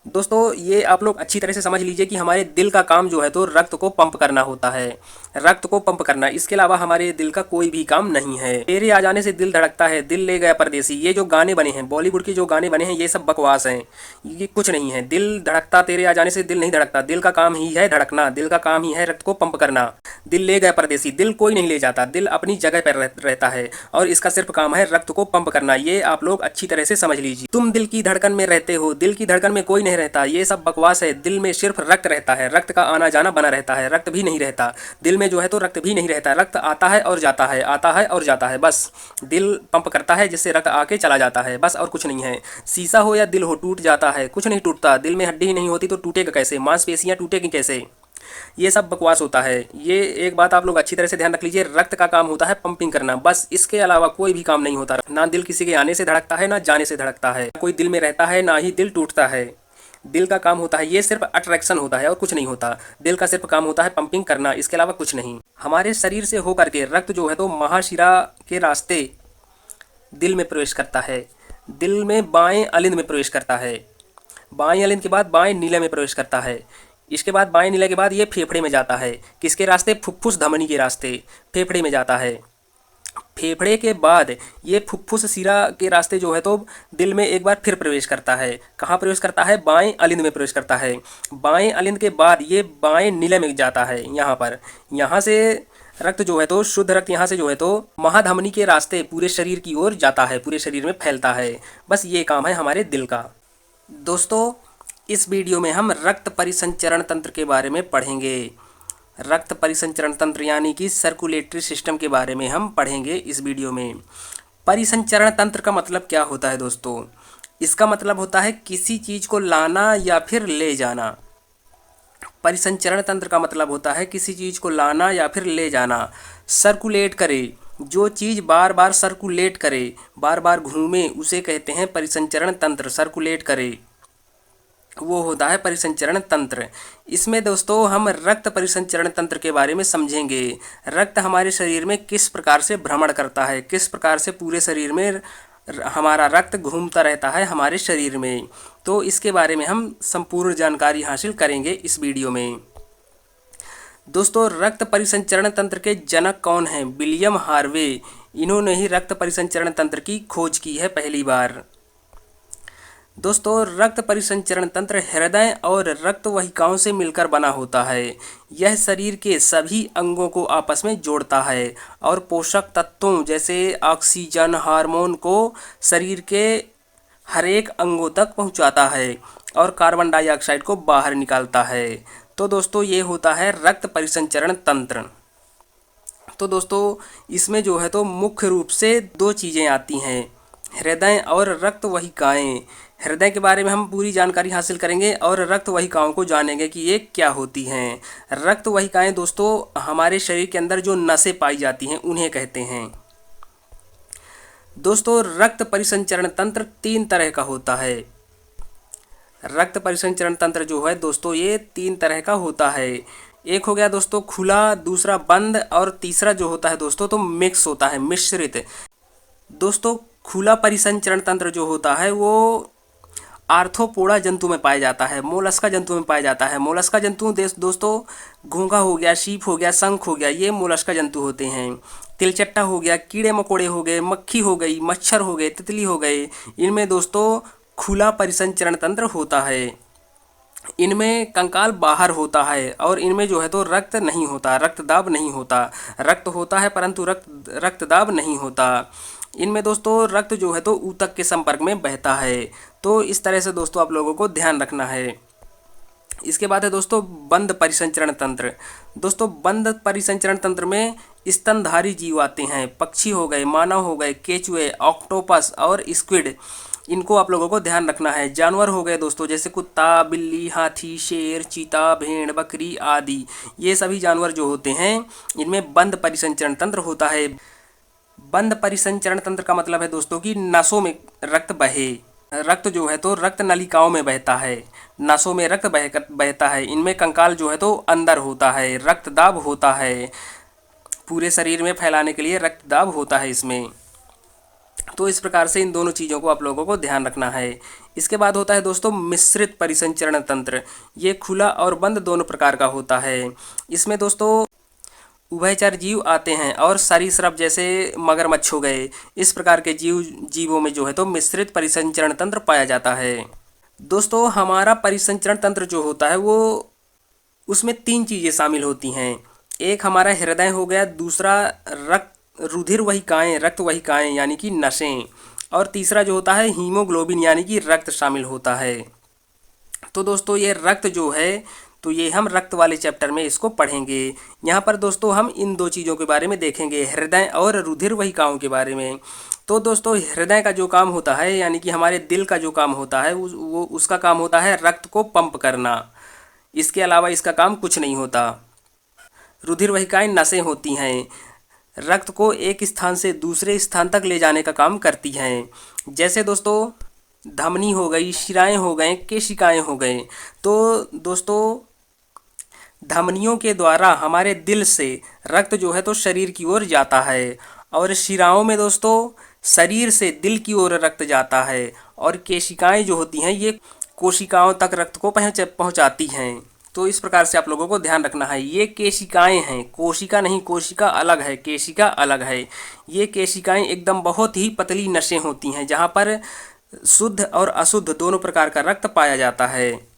दोस्तों ये आप लोग अच्छी तरह से समझ लीजिए कि हमारे दिल का काम जो है तो रक्त को पंप करना होता है। रक्त को पंप करना, इसके अलावा हमारे दिल का कोई भी काम नहीं है। तेरे आ जाने से दिल धड़कता है, दिल ले गया परदेसी, ये जो गाने बने हैं, बॉलीवुड के जो गाने बने हैं, ये सब बकवास हैं। ये कुछ नहीं है। दिल धड़कता, तेरे आ जाने से दिल नहीं धड़कता। दिल का काम ही है धड़कना, दिल का काम ही है रक्त को पंप करना। दिल ले गया परदेसी, दिल कोई नहीं ले जाता, दिल अपनी जगह पर रहता है और इसका सिर्फ काम है रक्त को पंप करना। ये आप लोग अच्छी तरह से समझ लीजिए। तुम दिल की धड़कन में रहते हो, दिल की धड़कन में कोई नहीं रहता, ये सब बकवास है। दिल में सिर्फ रक्त रहता है, रक्त का आना जाना बना रहता है, रक्त भी नहीं रहता। दिल में जो है तो रक्त भी नहीं रहता, रक्त आता है और जाता है, आता है और जाता है, बस। दिल पंप करता है जिससे रक्त आके चला जाता है, बस, और कुछ नहीं है। शीशा हो या दिल हो, टूट जाता है, कुछ नहीं टूटता। दिल में हड्डी ही नहीं होती तो टूटेगा कैसे, मांसपेशियां टूटेगी कैसे? ये सब बकवास होता है। ये एक बात आप लोग अच्छी तरह से ध्यान रख लीजिए, रक्त का काम होता है पंपिंग करना, बस। इसके अलावा कोई भी काम नहीं होता। ना दिल किसी के आने से धड़कता है, ना जाने से धड़कता है, कोई दिल में रहता है, ना ही दिल टूटता है। दिल का काम होता है, ये सिर्फ अट्रैक्शन होता है और कुछ नहीं होता। दिल का सिर्फ काम होता है पंपिंग करना, इसके अलावा कुछ नहीं। हमारे शरीर से होकर के रक्त जो है तो महाशिरा के रास्ते दिल में प्रवेश करता है। दिल में बाएं अलिंद में प्रवेश करता है। बाएं अलिंद के बाद बाएं नीले में प्रवेश करता है। इसके बाद बाएं नीले के बाद ये फेफड़े में जाता है। किसके रास्ते? फुफ्फुस धमनी के रास्ते, फेफड़े में जाता है। फेफड़े के बाद ये फुफ्फुस शिरा के रास्ते जो है तो दिल में एक बार फिर प्रवेश करता है। कहाँ प्रवेश करता है? बाएं अलिंद में प्रवेश करता है। बाएं अलिंद के बाद ये बाएं नीले में जाता है। यहाँ पर, यहाँ से रक्त जो है तो शुद्ध रक्त यहाँ से जो है तो महाधमनी के रास्ते पूरे शरीर की ओर जाता है, पूरे शरीर में फैलता है। बस ये काम है हमारे दिल का। दोस्तों इस वीडियो में हम रक्त परिसंचरण तंत्र के बारे में पढ़ेंगे। रक्त परिसंचरण तंत्र यानी कि सर्कुलेटरी सिस्टम के बारे में हम पढ़ेंगे इस वीडियो में। परिसंचरण तंत्र का मतलब क्या होता है दोस्तों? इसका मतलब होता है किसी चीज़ को लाना या फिर ले जाना। परिसंचरण तंत्र का मतलब होता है किसी चीज़ को लाना या फिर ले जाना। सर्कुलेट करे, जो चीज़ बार बार सर्कुलेट करे, बार बार घूमे, उसे कहते हैं परिसंचरण तंत्र। सर्कुलेट करे वो होता है परिसंचरण तंत्र। इसमें दोस्तों हम रक्त परिसंचरण तंत्र के बारे में समझेंगे। रक्त हमारे शरीर में किस प्रकार से भ्रमण करता है, किस प्रकार से पूरे शरीर में हमारा रक्त घूमता रहता है हमारे शरीर में, तो इसके बारे में हम संपूर्ण जानकारी हासिल करेंगे इस वीडियो में। दोस्तों रक्त परिसंचरण तंत्र के जनक कौन हैं? William Harvey. इन्होंने ही रक्त परिसंचरण तंत्र की खोज की है पहली बार। दोस्तों रक्त परिसंचरण तंत्र हृदय और रक्त वाहिकाओं से मिलकर बना होता है। यह शरीर के सभी अंगों को आपस में जोड़ता है और पोषक तत्वों जैसे ऑक्सीजन, हार्मोन को शरीर के हर एक अंगों तक पहुंचाता है और कार्बन डाइऑक्साइड को बाहर निकालता है। तो दोस्तों ये होता है रक्त परिसंचरण तंत्र। तो दोस्तों इसमें जो है तो मुख्य रूप से दो चीज़ें आती हैं, हृदय और रक्त वाहिकाएं। हृदय के बारे में हम पूरी जानकारी हासिल करेंगे और रक्त वाहिकाओं को जानेंगे कि ये क्या होती हैं। रक्त वाहिकाएं दोस्तों हमारे शरीर के अंदर जो नसें पाई जाती हैं उन्हें कहते हैं। दोस्तों रक्त परिसंचरण तंत्र तीन तरह का होता है। रक्त परिसंचरण तंत्र जो है दोस्तों ये तीन तरह का होता है। एक हो गया दोस्तों खुला, दूसरा बंद और तीसरा जो होता है दोस्तों तो मिक्स होता है, मिश्रित। दोस्तों खुला परिसंचरण तंत्र जो होता है वो आर्थ्रोपोडा जंतु में पाया जाता है, मोलस्का जंतु में पाया जाता है। मोलस्का जंतु दोस्तों घोंघा हो गया, सीप हो गया, शंख हो गया, ये मोलस्का जंतु होते हैं। तिलचट्टा हो गया, कीड़े मकोड़े हो गए, मक्खी हो गई, मच्छर हो गए, तितली हो गए, इनमें दोस्तों खुला परिसंचरण तंत्र होता है। इनमें कंकाल बाहर होता है और इनमें जो है तो रक्त नहीं होता, रक्तदाब नहीं होता। रक्त होता है परंतु रक्तदाब नहीं होता। इनमें दोस्तों रक्त जो है तो ऊतक के संपर्क में बहता है। तो इस तरह से दोस्तों आप लोगों को ध्यान रखना है। इसके बाद है दोस्तों बंद परिसंचरण तंत्र। दोस्तों बंद परिसंचरण तंत्र में स्तनधारी जीव आते हैं, पक्षी हो गए, मानव हो गए, केचुए, ऑक्टोपस और स्क्विड, इनको आप लोगों को ध्यान रखना है। जानवर हो गए दोस्तों जैसे कुत्ता, बिल्ली, हाथी, शेर, चीता, भेड़, बकरी आदि, ये सभी जानवर जो होते हैं इनमें बंद परिसंचरण तंत्र होता है। बंद परिसंचरण तंत्र का मतलब है दोस्तों कि नसों में रक्त बहे। रक्त जो है तो रक्त नलिकाओं में बहता है, नसों में रक्त बहता है। इनमें कंकाल जो है तो अंदर होता है, रक्तदाब होता है, पूरे शरीर में फैलाने के लिए रक्तदाब होता है इसमें। तो इस प्रकार से इन दोनों चीज़ों को आप लोगों को ध्यान रखना है। इसके बाद होता है दोस्तों मिश्रित परिसंचरण तंत्र। ये खुला और बंद दोनों प्रकार का होता है। इसमें दोस्तों उभयचर जीव आते हैं और सरीसृप जैसे मगरमच्छ हो गए, इस प्रकार के जीवों में जो है तो मिश्रित परिसंचरण तंत्र पाया जाता है। दोस्तों हमारा परिसंचरण तंत्र जो होता है वो उसमें तीन चीज़ें शामिल होती हैं। एक हमारा हृदय हो गया, दूसरा रुधिर वाहिकाएं, रक्त वाहिकाएं यानी कि नसें, और तीसरा जो होता है हीमोग्लोबिन यानी कि रक्त शामिल होता है। तो दोस्तों ये रक्त जो है तो ये हम रक्त वाले चैप्टर में इसको पढ़ेंगे। यहाँ पर दोस्तों हम इन दो चीज़ों के बारे में देखेंगे, हृदय और रुधिर वाहिकाओं के बारे में। तो दोस्तों हृदय का जो काम होता है यानी कि हमारे दिल का जो काम होता है वो उसका काम होता है रक्त को पंप करना। इसके अलावा इसका काम कुछ नहीं होता। रुधिर वाहिकाएं नसें होती हैं, रक्त को एक स्थान से दूसरे स्थान तक ले जाने का काम करती हैं। जैसे दोस्तों धमनी हो गई, शिराएं हो गए, केशिकाएं हो गए। तो दोस्तों धमनियों के द्वारा हमारे दिल से रक्त जो है तो शरीर की ओर जाता है, और शिराओं में दोस्तों शरीर से दिल की ओर रक्त जाता है, और केशिकाएं जो होती हैं ये कोशिकाओं तक रक्त को पहुंचाती हैं। तो इस प्रकार से आप लोगों को ध्यान रखना है। ये केशिकाएं हैं, कोशिका नहीं, कोशिका अलग है, केशिका अलग है। ये केशिकाएं एकदम बहुत ही पतली नसें होती हैं जहाँ पर शुद्ध और अशुद्ध दोनों प्रकार का रक्त पाया जाता है।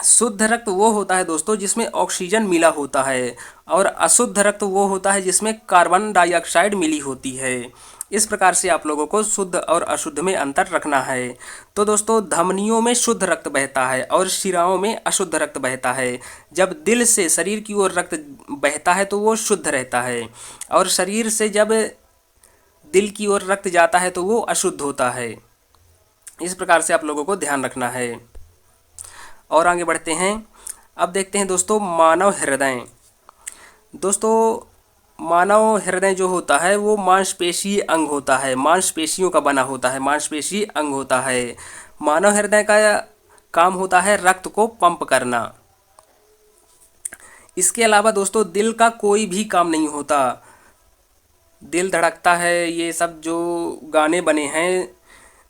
शुद्ध रक्त वो होता है दोस्तों जिसमें ऑक्सीजन मिला होता है, और अशुद्ध रक्त वो होता है जिसमें कार्बन डाइऑक्साइड मिली होती है। इस प्रकार से आप लोगों को शुद्ध और अशुद्ध में अंतर रखना है। तो दोस्तों धमनियों में शुद्ध रक्त बहता है और शिराओं में अशुद्ध रक्त बहता है। जब दिल से शरीर की ओर रक्त बहता है तो वो शुद्ध रहता है, और शरीर से जब दिल की ओर रक्त जाता है तो वो अशुद्ध होता है। इस प्रकार से आप लोगों को ध्यान रखना है। और आगे बढ़ते हैं। अब देखते हैं दोस्तों मानव हृदय। दोस्तों मानव हृदय जो होता है वो मांसपेशीय अंग होता है, मांसपेशियों का बना होता है, मांसपेशीय अंग होता है। मानव हृदय का काम होता है रक्त को पंप करना। इसके अलावा दोस्तों दिल का कोई भी काम नहीं होता। दिल धड़कता है, ये सब जो गाने बने हैं,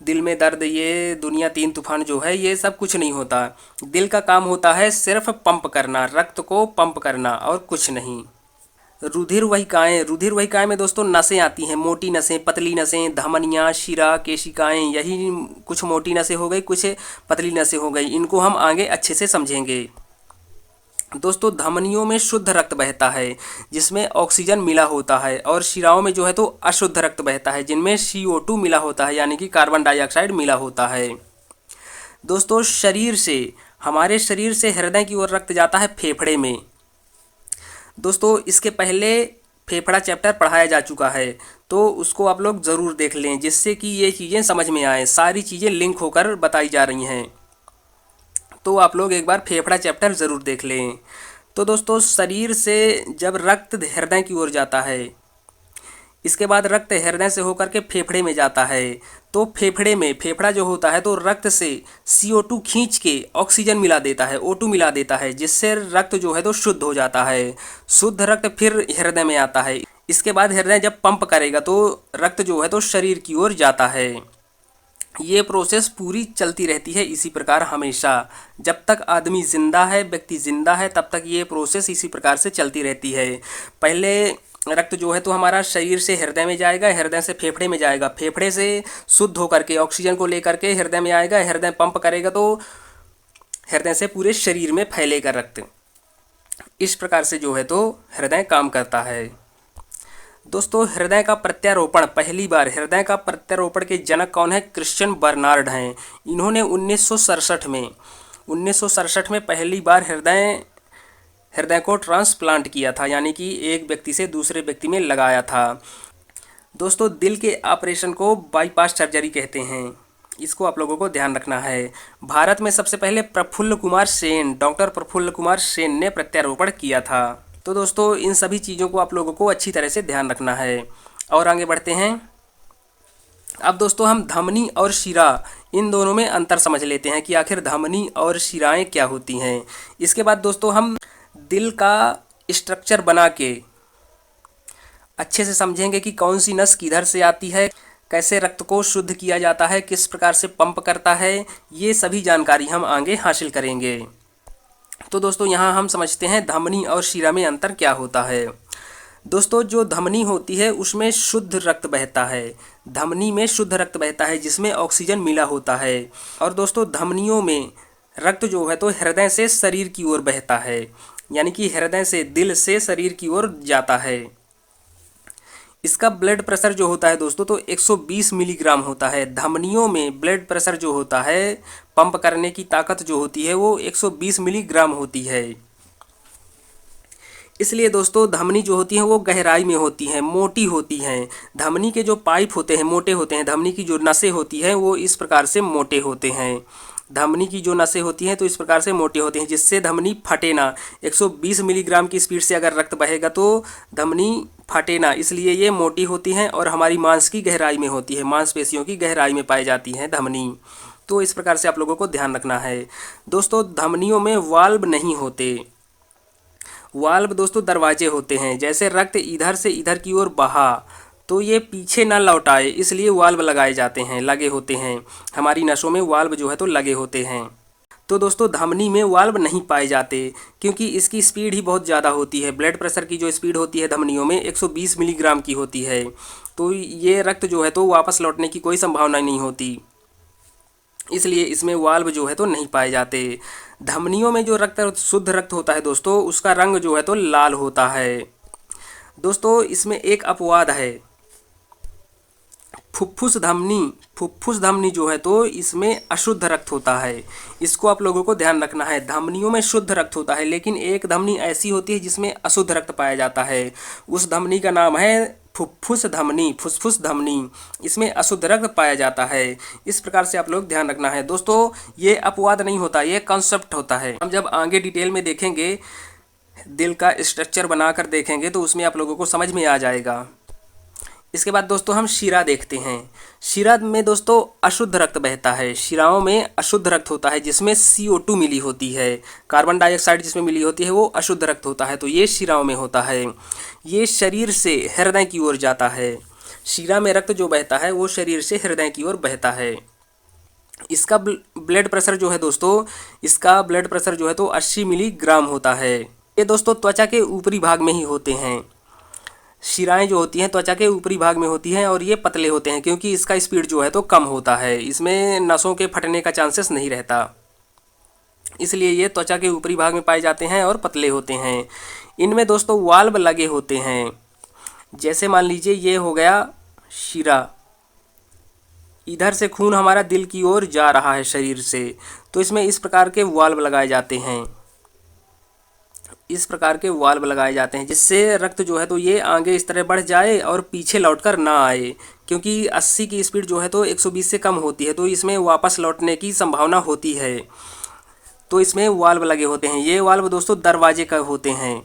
दिल में दर्द, ये दुनिया तीन तूफान जो है, ये सब कुछ नहीं होता। दिल का काम होता है सिर्फ पंप करना, रक्त को पंप करना, और कुछ नहीं। रुधिर वाहिकाएं में दोस्तों नसें आती हैं, मोटी नसें, पतली नसें, धमनियाँ, शिरा, केशिकाएं, यही कुछ मोटी नसें हो गई, कुछ पतली नसें हो गई। इनको हम आगे अच्छे से समझेंगे। दोस्तों धमनियों में शुद्ध रक्त बहता है जिसमें ऑक्सीजन मिला होता है, और शिराओं में जो है तो अशुद्ध रक्त बहता है जिनमें CO2 मिला होता है यानी कि कार्बन डाइऑक्साइड मिला होता है। दोस्तों हमारे शरीर से हृदय की ओर रक्त जाता है फेफड़े में। दोस्तों इसके पहले फेफड़ा चैप्टर पढ़ाया जा चुका है, तो उसको आप लोग ज़रूर देख लें जिससे कि ये चीज़ें समझ में आए। सारी चीज़ें लिंक होकर बताई जा रही हैं, तो आप लोग एक बार फेफड़ा चैप्टर ज़रूर देख लें। तो दोस्तों शरीर से जब रक्त हृदय की ओर जाता है, इसके बाद रक्त हृदय से होकर के फेफड़े में जाता है, तो फेफड़ा जो होता है तो रक्त से CO2 खींच के ऑक्सीजन मिला देता है, O2 मिला देता है, जिससे रक्त जो है तो शुद्ध हो जाता है। शुद्ध रक्त फिर हृदय में आता है। इसके बाद हृदय जब पंप करेगा तो रक्त जो है तो शरीर की ओर जाता है। ये प्रोसेस पूरी चलती रहती है इसी प्रकार हमेशा। जब तक आदमी जिंदा है, व्यक्ति जिंदा है, तब तक ये प्रोसेस इसी प्रकार से चलती रहती है। पहले रक्त जो है तो हमारा शरीर से हृदय में जाएगा, हृदय से फेफड़े में जाएगा, फेफड़े से शुद्ध होकर के ऑक्सीजन को लेकर के हृदय में आएगा, हृदय पंप करेगा तो हृदय से पूरे शरीर में फैलेगा रक्त। इस प्रकार से जो है तो हृदय काम करता है। दोस्तों हृदय का प्रत्यारोपण, पहली बार हृदय का प्रत्यारोपण के जनक कौन है? क्रिश्चियन बर्नार्ड हैं। इन्होंने 1967 में पहली बार हृदय को ट्रांसप्लांट किया था, यानी कि एक व्यक्ति से दूसरे व्यक्ति में लगाया था। दोस्तों दिल के ऑपरेशन को बाईपास सर्जरी कहते हैं, इसको आप लोगों को ध्यान रखना है। भारत में सबसे पहले डॉक्टर प्रफुल्ल कुमार सेन ने प्रत्यारोपण किया था। तो दोस्तों इन सभी चीज़ों को आप लोगों को अच्छी तरह से ध्यान रखना है। और आगे बढ़ते हैं। अब दोस्तों हम धमनी और शिरा इन दोनों में अंतर समझ लेते हैं कि आखिर धमनी और शिराएं क्या होती हैं। इसके बाद दोस्तों हम दिल का स्ट्रक्चर बना के अच्छे से समझेंगे कि कौन सी नस किधर से आती है, कैसे रक्त को शुद्ध किया जाता है, किस प्रकार से पंप करता है, ये सभी जानकारी हम आगे हासिल करेंगे। तो दोस्तों यहाँ हम समझते हैं धमनी और शिरा में अंतर क्या होता है। दोस्तों जो धमनी होती है उसमें शुद्ध रक्त बहता है, धमनी में शुद्ध रक्त बहता है जिसमें ऑक्सीजन मिला होता है। और दोस्तों धमनियों में रक्त जो है तो हृदय से शरीर की ओर बहता है, यानी कि हृदय से, दिल से शरीर की ओर जाता है। इसका ब्लड प्रेशर जो होता है दोस्तों तो 120 मिलीग्राम होता है। धमनियों में ब्लड प्रेशर जो होता है, पंप करने की ताकत जो होती है वो 120 मिलीग्राम होती है। इसलिए दोस्तों धमनी जो होती हैं वो गहराई में होती हैं, मोटी होती हैं। धमनी के जो पाइप होते हैं मोटे होते हैं, धमनी की जो नसें होती हैं वो इस प्रकार से मोटे होते हैं। धमनी की जो नसें होती हैं तो इस प्रकार से मोटे होते हैं जिससे धमनी फटे ना। 120 मिलीग्राम की स्पीड से अगर रक्त बहेगा तो धमनी फटे ना, इसलिए ये मोटी होती हैं और हमारी मांस की गहराई में होती है, मांसपेशियों की गहराई में पाई जाती हैं धमनी। तो इस प्रकार से आप लोगों को ध्यान रखना है। दोस्तों धमनियों में वाल्व नहीं होते। वाल्व दोस्तों दरवाजे होते हैं। जैसे रक्त इधर से इधर की ओर बहा तो ये पीछे ना लौटाए, इसलिए वाल्व लगाए जाते हैं, लगे होते हैं। हमारी नसों में वाल्व जो है तो लगे होते हैं। तो दोस्तों धमनी में वाल्व नहीं पाए जाते क्योंकि इसकी स्पीड ही बहुत ज़्यादा होती है। ब्लड प्रेशर की जो स्पीड होती है धमनियों में 120 मिलीग्राम की होती है। तो ये रक्त जो है तो वापस लौटने की कोई संभावना नहीं होती, इसलिए इसमें वाल्व जो है तो नहीं पाए जाते। धमनियों में जो रक्त, शुद्ध रक्त होता है दोस्तों, उसका रंग जो है तो लाल होता है। दोस्तों इसमें एक अपवाद है, फुफ्फुस धमनी जो है तो इसमें अशुद्ध रक्त होता है। इसको आप लोगों को ध्यान रखना है। धमनियों में शुद्ध रक्त होता है लेकिन एक धमनी ऐसी होती है जिसमें अशुद्ध रक्त पाया जाता है। उस धमनी का नाम है फुफ्फुस धमनी। इसमें अशुद्ध रक्त पाया जाता है। इस प्रकार से आप लोग ध्यान रखना है। दोस्तों ये अपवाद नहीं होता, ये कॉन्सेप्ट होता है। हम जब आगे डिटेल में देखेंगे, दिल का स्ट्रक्चर बनाकर देखेंगे तो उसमें आप लोगों को समझ में आ जाएगा। इसके बाद दोस्तों हम शिरा देखते हैं। शिरा में दोस्तों अशुद्ध रक्त बहता है। शिराओं में अशुद्ध रक्त होता है जिसमें CO2 मिली होती है, कार्बन डाइऑक्साइड जिसमें मिली होती है वो अशुद्ध रक्त होता है। तो ये शिराओं में होता है। ये शरीर से हृदय की ओर जाता है। शिरा में रक्त जो बहता है वो शरीर से हृदय की ओर बहता है। इसका ब्लड प्रेशर जो है दोस्तों, इसका ब्लड प्रेशर जो है तो 80 मिलीग्राम होता है। ये दोस्तों त्वचा के ऊपरी भाग में ही होते हैं। शिराएं जो होती हैं त्वचा के ऊपरी भाग में होती हैं और ये पतले होते हैं क्योंकि इसका स्पीड जो है तो कम होता है। इसमें नसों के फटने का चांसेस नहीं रहता, इसलिए ये त्वचा के ऊपरी भाग में पाए जाते हैं और पतले होते हैं। इनमें दोस्तों वाल्व लगे होते हैं। जैसे मान लीजिए ये हो गया शिरा, इधर से खून हमारा दिल की ओर जा रहा है शरीर से, तो इसमें इस प्रकार के वाल्व लगाए जाते हैं। इस प्रकार के वाल्व लगाए जाते हैं जिससे रक्त जो है तो ये आगे इस तरह बढ़ जाए और पीछे लौटकर ना आए, क्योंकि 80 की स्पीड जो है तो 120 से कम होती है, तो इसमें वापस लौटने की संभावना होती है। तो इसमें वाल्व लगे होते हैं। ये वाल्व दोस्तों दरवाजे का होते हैं,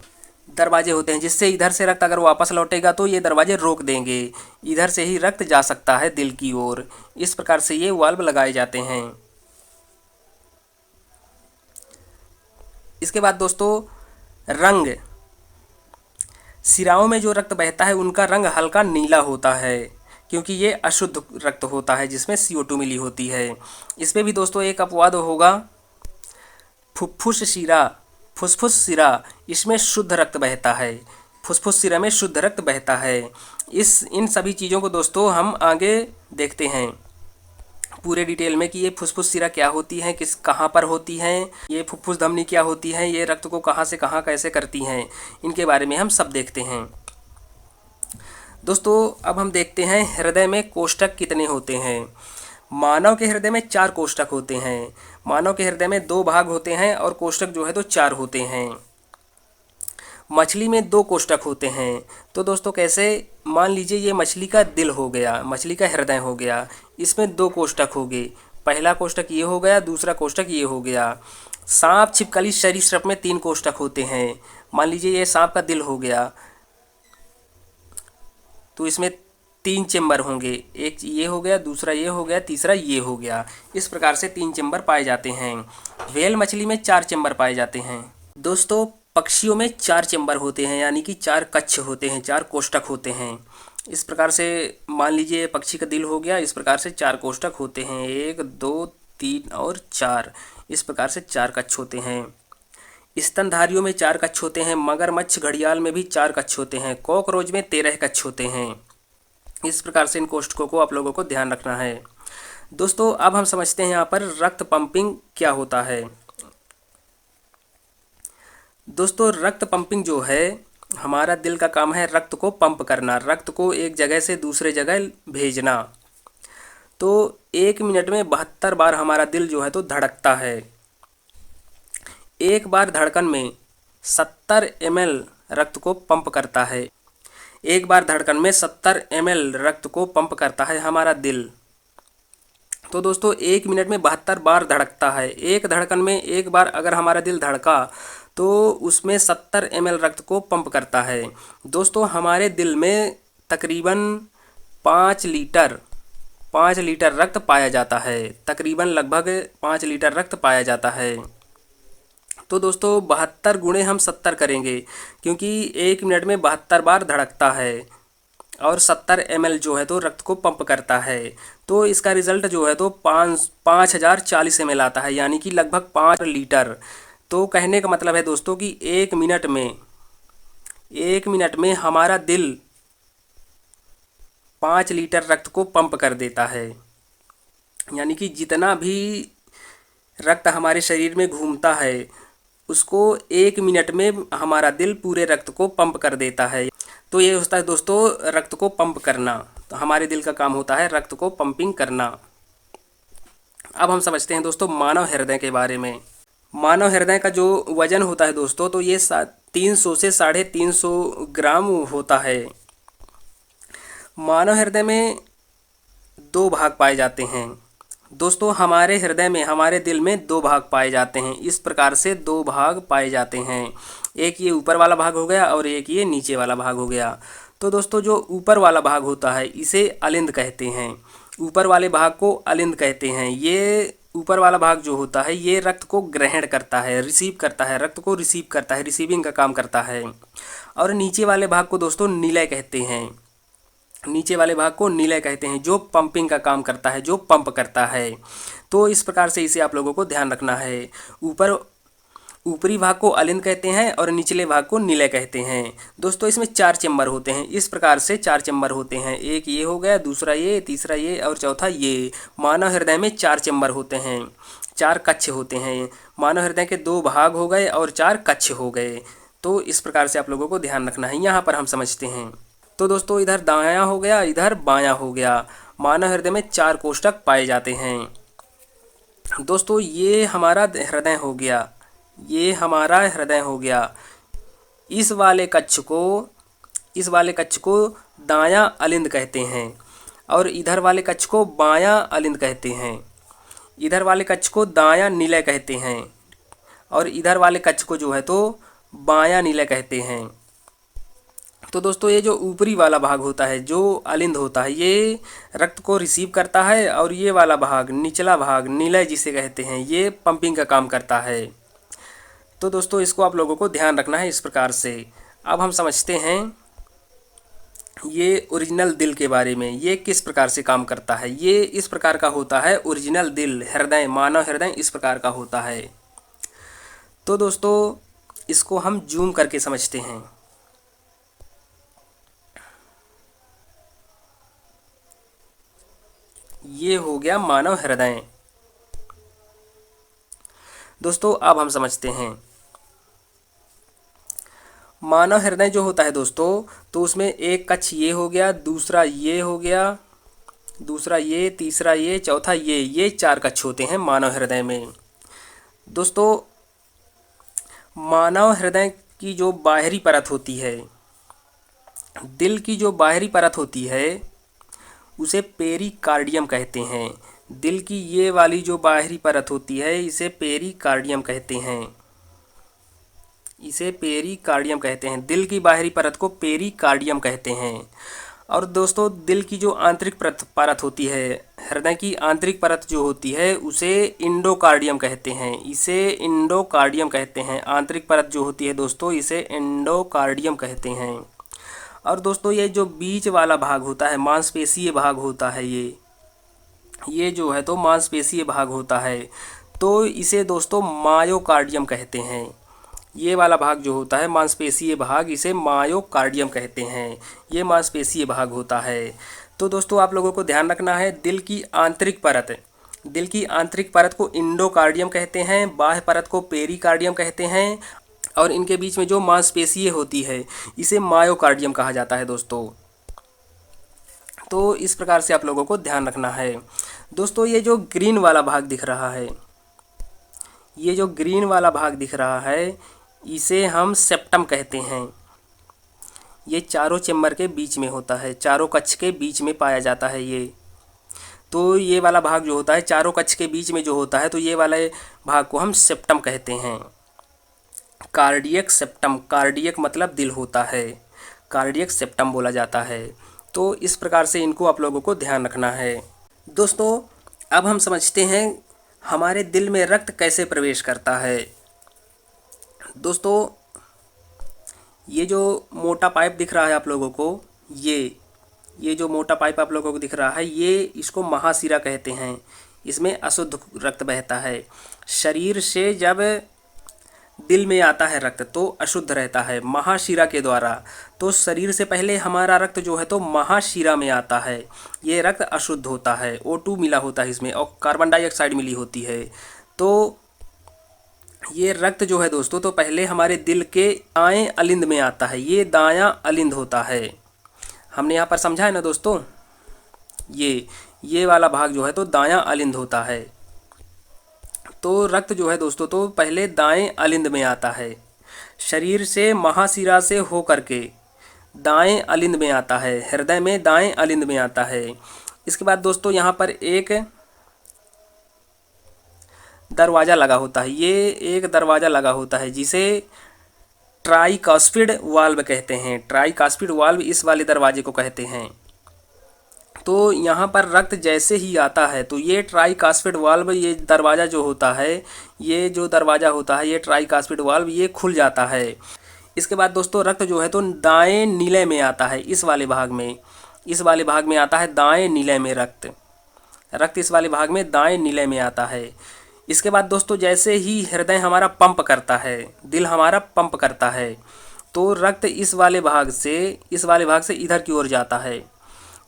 दरवाजे होते हैं जिससे इधर से रक्त अगर वापस लौटेगा तो ये दरवाजे रोक देंगे, इधर से ही रक्त जा सकता है दिल की ओर। इस प्रकार से ये वाल्व लगाए जाते हैं। इसके बाद दोस्तों रंग, शिराओं में जो रक्त बहता है उनका रंग हल्का नीला होता है क्योंकि ये अशुद्ध रक्त होता है जिसमें CO2 मिली होती है। इसमें भी दोस्तों एक अपवाद होगा, फुफ्फुस शिरा, इसमें शुद्ध रक्त बहता है। फुफ्फुस शिरा में शुद्ध रक्त बहता है। इन सभी चीज़ों को दोस्तों हम आगे देखते हैं पूरे डिटेल में कि ये फुफ्फुस शिरा क्या होती है, कहाँ पर होती हैं, ये फुफ्फुस धमनी क्या होती है, ये रक्त को कहाँ से कहाँ कैसे करती हैं, इनके बारे में हम सब देखते हैं। दोस्तों अब हम देखते हैं हृदय में कोष्ठक कितने होते हैं। मानव के हृदय में 4 कोष्ठक होते हैं। मानव के हृदय में 2 भाग होते हैं और कोष्ठक जो है तो 4 होते हैं। मछली में 2 कोष्ठक होते हैं। तो दोस्तों कैसे, मान लीजिए ये मछली का दिल हो गया, मछली का हृदय हो गया, इसमें 2 कोष्ठक हो गए। पहला कोष्ठक ये हो गया, दूसरा कोष्ठक ये हो गया। सांप छिपकली सरीसृप में 3 कोष्ठक होते हैं। मान लीजिए ये सांप का दिल हो गया तो इसमें 3 चेम्बर होंगे, एक ये हो गया, दूसरा ये हो गया, तीसरा ये हो गया। इस प्रकार से 3 चेम्बर पाए जाते हैं। व्हेल मछली में 4 चेम्बर पाए जाते हैं। दोस्तों पक्षियों में 4 चेम्बर होते हैं, यानी कि 4 कक्ष होते हैं, 4 कोष्ठक होते हैं। इस प्रकार से मान लीजिए पक्षी का दिल हो गया। इस प्रकार से 4 कोष्ठक होते हैं, 1 2 3 और 4। इस प्रकार से 4 कक्ष होते हैं। स्तनधारियों में 4 कक्ष होते हैं। मगरमच्छ घड़ियाल में भी 4 कक्ष होते हैं। कॉकरोच में 13 कक्ष होते हैं। इस प्रकार से इन कोष्ठकों को आप लोगों को ध्यान रखना है। दोस्तों अब हम समझते हैं यहाँ पर रक्त पंपिंग क्या होता है। दोस्तों रक्त पंपिंग जो है, हमारा दिल का काम है रक्त को पंप करना, रक्त को एक जगह से दूसरे जगह भेजना। तो 1 मिनट में 72 बार हमारा दिल जो है तो धड़कता है। एक बार धड़कन में 70 ml रक्त को पंप करता है। एक बार धड़कन में 70 ml रक्त को पंप करता है हमारा दिल। तो दोस्तों 1 मिनट में 72 बार धड़कता है। एक धड़कन में एक बार अगर हमारा दिल धड़का तो उसमें 70 ml रक्त को पंप करता है। दोस्तों हमारे दिल में तकरीबन 5 लीटर रक्त पाया जाता है। तकरीबन लगभग 5 लीटर रक्त पाया जाता है। तो दोस्तों 72 गुणे हम 70 करेंगे, क्योंकि 1 मिनट में 72 बार धड़कता है और 70 ml जो है तो रक्त को पंप करता है। तो इसका रिज़ल्ट जो है तो 5040 ml आता है, यानी कि लगभग 5 लीटर। तो कहने का मतलब है दोस्तों कि 1 मिनट में हमारा दिल 5 लीटर रक्त को पंप कर देता है। यानी कि जितना भी रक्त हमारे शरीर में घूमता है उसको 1 मिनट में हमारा दिल पूरे रक्त को पंप कर देता है। तो ये होता है दोस्तों रक्त को पंप करना। तो हमारे दिल का काम होता है रक्त को पंपिंग करना। अब हम समझते हैं दोस्तों मानव हृदय के बारे में। मानव हृदय का जो वजन होता है दोस्तों, तो ये 300 से 350 ग्राम होता है। मानव हृदय में 2 भाग पाए जाते हैं। दोस्तों हमारे हृदय में, हमारे दिल में 2 भाग पाए जाते हैं। इस प्रकार से 2 भाग पाए जाते हैं। एक ये ऊपर वाला भाग हो गया और एक ये नीचे वाला भाग हो गया। तो दोस्तों जो ऊपर वाला भाग होता है इसे अलिंद कहते हैं। ऊपर वाले भाग को अलिंद कहते हैं। ये ऊपर वाला भाग जो होता है ये रक्त को ग्रहण करता है, रिसीव करता है, रक्त को रिसीव करता है, रिसीविंग का काम करता है। और नीचे वाले भाग को दोस्तों निलय कहते हैं। नीचे वाले भाग को निलय कहते हैं, जो पंपिंग का काम करता है, जो पंप करता है। तो इस प्रकार से इसे आप लोगों को ध्यान रखना है। ऊपरी भाग को अलिंद कहते हैं और निचले भाग को निलय कहते हैं। दोस्तों इसमें 4 चेम्बर होते हैं। इस प्रकार से 4 चेम्बर होते हैं। एक ये हो गया, दूसरा ये, तीसरा ये और चौथा ये। मानव हृदय में 4 चेम्बर होते हैं, 4 कक्ष होते हैं। मानव हृदय के 2 भाग हो गए और 4 कक्ष हो गए। तो इस प्रकार से आप लोगों को ध्यान रखना है। यहाँ पर हम समझते हैं। तो दोस्तों इधर दायां हो गया, इधर बायां हो गया। मानव हृदय में 4 कोष्ठक पाए जाते हैं। दोस्तों ये हमारा हृदय हो गया, ये हमारा हृदय हो गया। इस वाले कक्ष को दायां अलिंद कहते हैं और इधर वाले कक्ष को बायां अलिंद कहते हैं। इधर वाले कक्ष को दायां निलय कहते हैं और इधर वाले कक्ष को जो है तो बायां निलय कहते हैं। तो दोस्तों ये जो ऊपरी वाला भाग होता है, जो अलिंद होता है, ये रक्त को रिसीव करता है और ये वाला भाग, निचला भाग निलय जिसे कहते हैं, ये पंपिंग का काम करता है। तो दोस्तों इसको आप लोगों को ध्यान रखना है इस प्रकार से। अब हम समझते हैं ये ओरिजिनल दिल के बारे में। ये किस प्रकार से काम करता है। ये इस प्रकार का होता है ओरिजिनल दिल, हृदय, मानव हृदय इस प्रकार का होता है। तो दोस्तों इसको हम जूम करके समझते हैं। ये हो गया मानव हृदय। दोस्तों अब हम समझते हैं मानव हृदय जो होता है दोस्तों, तो उसमें एक कक्ष ये हो गया, दूसरा ये हो गया, दूसरा ये, तीसरा ये, चौथा ये 4 कक्ष होते हैं मानव हृदय में। दोस्तों मानव हृदय की जो बाहरी परत होती है, दिल की जो बाहरी परत होती है उसे पेरिकार्डियम कहते हैं। दिल की ये वाली जो बाहरी परत होती है इसे पेरिकार्डियम कहते हैं। इसे पेरिकार्डियम कहते हैं। दिल की बाहरी परत को पेरिकार्डियम कहते हैं। और दोस्तों दिल की जो आंतरिक परत होती है, हृदय की आंतरिक परत जो होती है उसे इंडोकार्डियम कहते हैं। इसे इंडोकार्डियम कहते हैं। आंतरिक परत जो होती है दोस्तों इसे इंडोकार्डियम कहते हैं। और दोस्तों ये जो बीच वाला भाग होता है, मांसपेशीय भाग होता है, ये जो है तो मांसपेशीय भाग होता है, तो इसे दोस्तों मायोकार्डियम कहते हैं। ये वाला भाग जो होता है मांसपेशीय भाग, इसे मायोकार्डियम कहते हैं। ये मांसपेशीय भाग होता है। तो दोस्तों आप लोगों को ध्यान रखना है, दिल की आंतरिक परत को इंडोकार्डियम कहते हैं, बाह्य परत को पेरिकार्डियम कहते हैं, और इनके बीच में जो मांसपेशीय होती है इसे मायोकार्डियम कहा जाता है दोस्तों। तो इस प्रकार से आप लोगों को ध्यान रखना है। दोस्तों ये जो ग्रीन वाला भाग दिख रहा है, ये जो ग्रीन वाला भाग दिख रहा है, इसे हम सेप्टम कहते हैं। ये चारों चेम्बर के बीच में होता है, चारों कक्ष के बीच में पाया जाता है ये। तो ये वाला भाग जो होता है चारों कक्ष के बीच में जो होता है, तो ये वाले भाग को हम सेप्टम कहते हैं। कार्डियक सेप्टम, कार्डियक मतलब दिल होता है, कार्डियक सेप्टम बोला जाता है। तो इस प्रकार से इनको आप लोगों को ध्यान रखना है। दोस्तों अब हम समझते हैं हमारे दिल में रक्त कैसे प्रवेश करता है। दोस्तों ये जो मोटा पाइप दिख रहा है आप लोगों को, ये जो मोटा पाइप आप लोगों को दिख रहा है, ये इसको महाशिरा कहते हैं। इसमें अशुद्ध रक्त बहता है। शरीर से जब दिल में आता है रक्त तो अशुद्ध रहता है महाशिरा के द्वारा। तो शरीर से पहले हमारा रक्त जो है तो महाशिरा में आता है, ये रक्त अशुद्ध होता है, O2 मिला होता है इसमें और कार्बन डाइऑक्साइड मिली होती है। तो ये रक्त जो है दोस्तों तो पहले हमारे दिल के दाएं अलिंद में आता है, ये दायां अलिंद होता है। हमने यहाँ पर समझा है ना दोस्तों, ये वाला भाग जो है तो दायां अलिंद होता है। तो रक्त जो है दोस्तों तो पहले दाएं अलिंद में आता है, शरीर से महाशिरा से होकर के दाएं अलिंद में आता है, हृदय में दाएं अलिंद में आता है। इसके बाद दोस्तों यहाँ पर एक दरवाज़ा लगा होता है, ये एक दरवाज़ा लगा होता है जिसे ट्राइकास्पिड वाल्व कहते हैं। ट्राइकास्पिड वाल्व इस वाले दरवाजे को कहते हैं। तो यहाँ पर रक्त जैसे ही आता है तो ये ट्राइकास्पिड वाल्व, ये दरवाज़ा जो होता है, ये जो दरवाज़ा होता है ये ट्राइकास्पिड वाल्व ये खुल जाता है। इसके बाद दोस्तों रक्त जो है तो दाएं नीले में आता है, इस वाले भाग में, इस वाले भाग में आता है दाएं नीले में रक्त इस वाले भाग में दाएं नीले में आता है। इसके बाद दोस्तों जैसे ही हृदय हमारा पंप करता है, दिल हमारा पंप करता है, तो रक्त इस वाले भाग से इधर की ओर जाता है।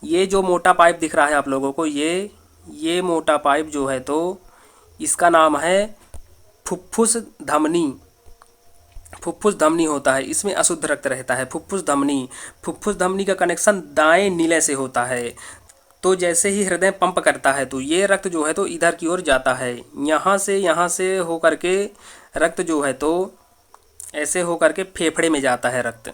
ये जो मोटा पाइप दिख रहा है आप लोगों को, ये मोटा पाइप जो है तो इसका नाम है फुफ्फुस धमनी। फुफ्फुस धमनी होता है, इसमें अशुद्ध रक्त रहता है। फुफ्फुस धमनी का कनेक्शन दाएं नीले से होता है। तो जैसे ही हृदय पंप करता है तो ये रक्त जो है तो इधर की ओर जाता है, यहाँ से होकर के रक्त जो है तो ऐसे होकर के फेफड़े में जाता है रक्त।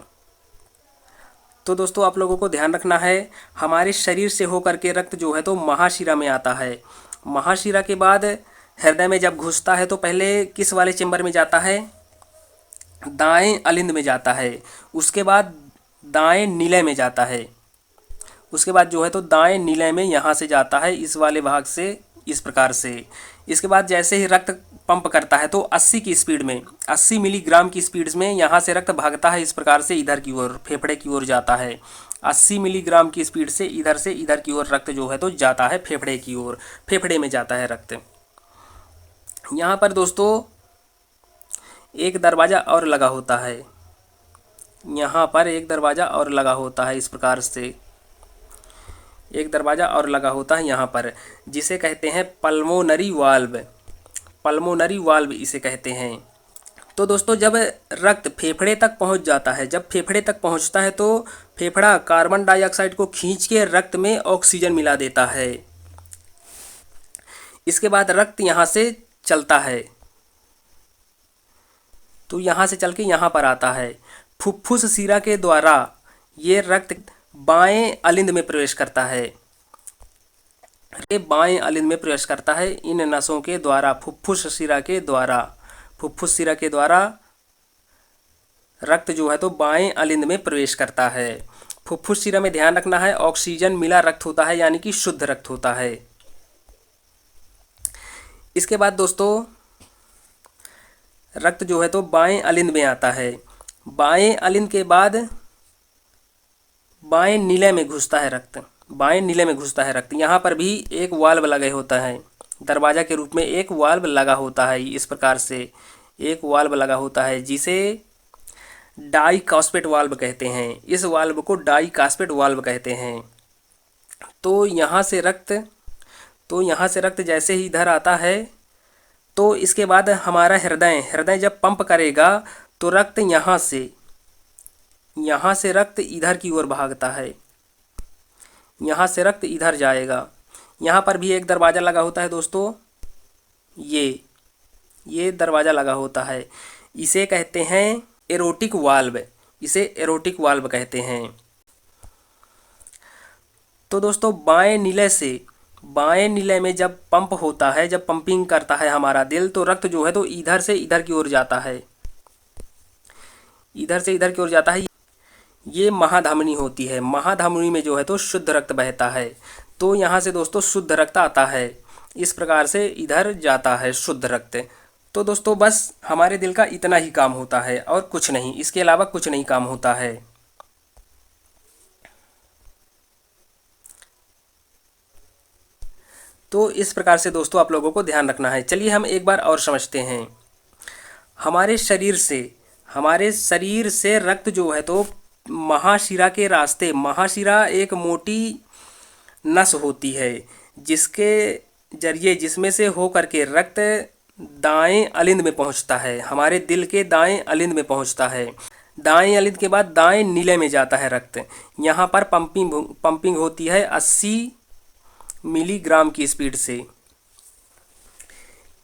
तो दोस्तों आप लोगों को ध्यान रखना है, हमारे शरीर से होकर के रक्त जो है तो महाशिरा में आता है। महाशिरा के बाद हृदय में जब घुसता है तो पहले किस वाले चेंबर में जाता है, दाएं अलिंद में जाता है। उसके बाद दाएं नीले में जाता है। उसके बाद जो है तो दाएं नीले में यहाँ से जाता है, इस वाले भाग से, इस प्रकार से। इसके बाद जैसे ही रक्त पंप करता है तो 80 की स्पीड में, 80 मिलीग्राम की स्पीड में यहाँ से रक्त भागता है, इस प्रकार से इधर की ओर फेफड़े की ओर जाता है। 80 मिलीग्राम की स्पीड से इधर की ओर रक्त जो है तो जाता है फेफड़े की ओर, फेफड़े में जाता है रक्त। यहाँ पर दोस्तों एक दरवाज़ा और लगा होता है, यहाँ पर एक दरवाज़ा और लगा होता है, इस प्रकार से एक दरवाज़ा और लगा होता है यहाँ पर, जिसे कहते हैं पल्मोनरी वाल्व। पल्मोनरी वाल्व इसे कहते हैं। तो दोस्तों जब रक्त फेफड़े तक पहुँच जाता है, जब फेफड़े तक पहुँचता है तो फेफड़ा कार्बन डाइऑक्साइड को खींच के रक्त में ऑक्सीजन मिला देता है। इसके बाद रक्त यहाँ से चलता है, तो यहाँ से चल के यहाँ पर आता है। फुफ्फुस शिरा के द्वारा ये रक्त बाएं अलिंद में प्रवेश करता है। ये बाएं अलिंद में प्रवेश करता है इन नसों के द्वारा, फुफ्फुस शिरा के द्वारा रक्त जो है तो बाएं अलिंद में प्रवेश करता है। फुफ्फुस शिरा में ध्यान रखना है, ऑक्सीजन मिला रक्त होता है, यानी कि शुद्ध रक्त होता है। इसके बाद दोस्तों रक्त जो है तो बाएं अलिंद में आता है। बाएं अलिंद के बाद बाएं नीले में घुसता है रक्त, बाएं नीले में घुसता है रक्त। यहाँ पर भी एक वाल्व लगे होता है, दरवाजा के रूप में एक वाल्व लगा होता है। इस प्रकार से एक वाल्व लगा होता है जिसे डाई कास्पेट वाल्व कहते हैं। इस वाल्व को डाई कास्पेट वाल्व कहते हैं। तो यहाँ से रक्त जैसे ही इधर आता है तो इसके बाद हमारा हृदय जब पंप करेगा तो रक्त यहाँ से रक्त इधर की ओर भागता है, यहाँ से रक्त इधर जाएगा। यहाँ पर भी एक दरवाज़ा लगा होता है दोस्तों, ये दरवाज़ा लगा होता है। इसे कहते हैं एरोटिक वाल्व, इसे एरोटिक वाल्व कहते हैं। तो दोस्तों बाएं नीले में जब पंप होता है, जब पंपिंग करता है हमारा दिल, तो रक्त जो है तो इधर से इधर की ओर जाता है, इधर से इधर की ओर जाता है। ये महाधमनी होती है, महाधमनी में जो है तो शुद्ध रक्त बहता है। तो यहाँ से दोस्तों शुद्ध रक्त आता है, इस प्रकार से इधर जाता है शुद्ध रक्त। तो दोस्तों बस हमारे दिल का इतना ही काम होता है और कुछ नहीं, इसके अलावा कुछ नहीं काम होता है। तो इस प्रकार से दोस्तों आप लोगों को ध्यान रखना है। चलिए हम एक बार और समझते हैं। हमारे शरीर से रक्त जो है तो महाशिरा के रास्ते, महाशिरा एक मोटी नस होती है जिसमें से हो करके रक्त दाएं अलिंद में पहुंचता है, हमारे दिल के दाएं अलिंद में पहुंचता है। दाएं अलिंद के बाद दाएं नीले में जाता है रक्त। यहाँ पर पंपिंग होती है 80 मिलीग्राम की स्पीड से।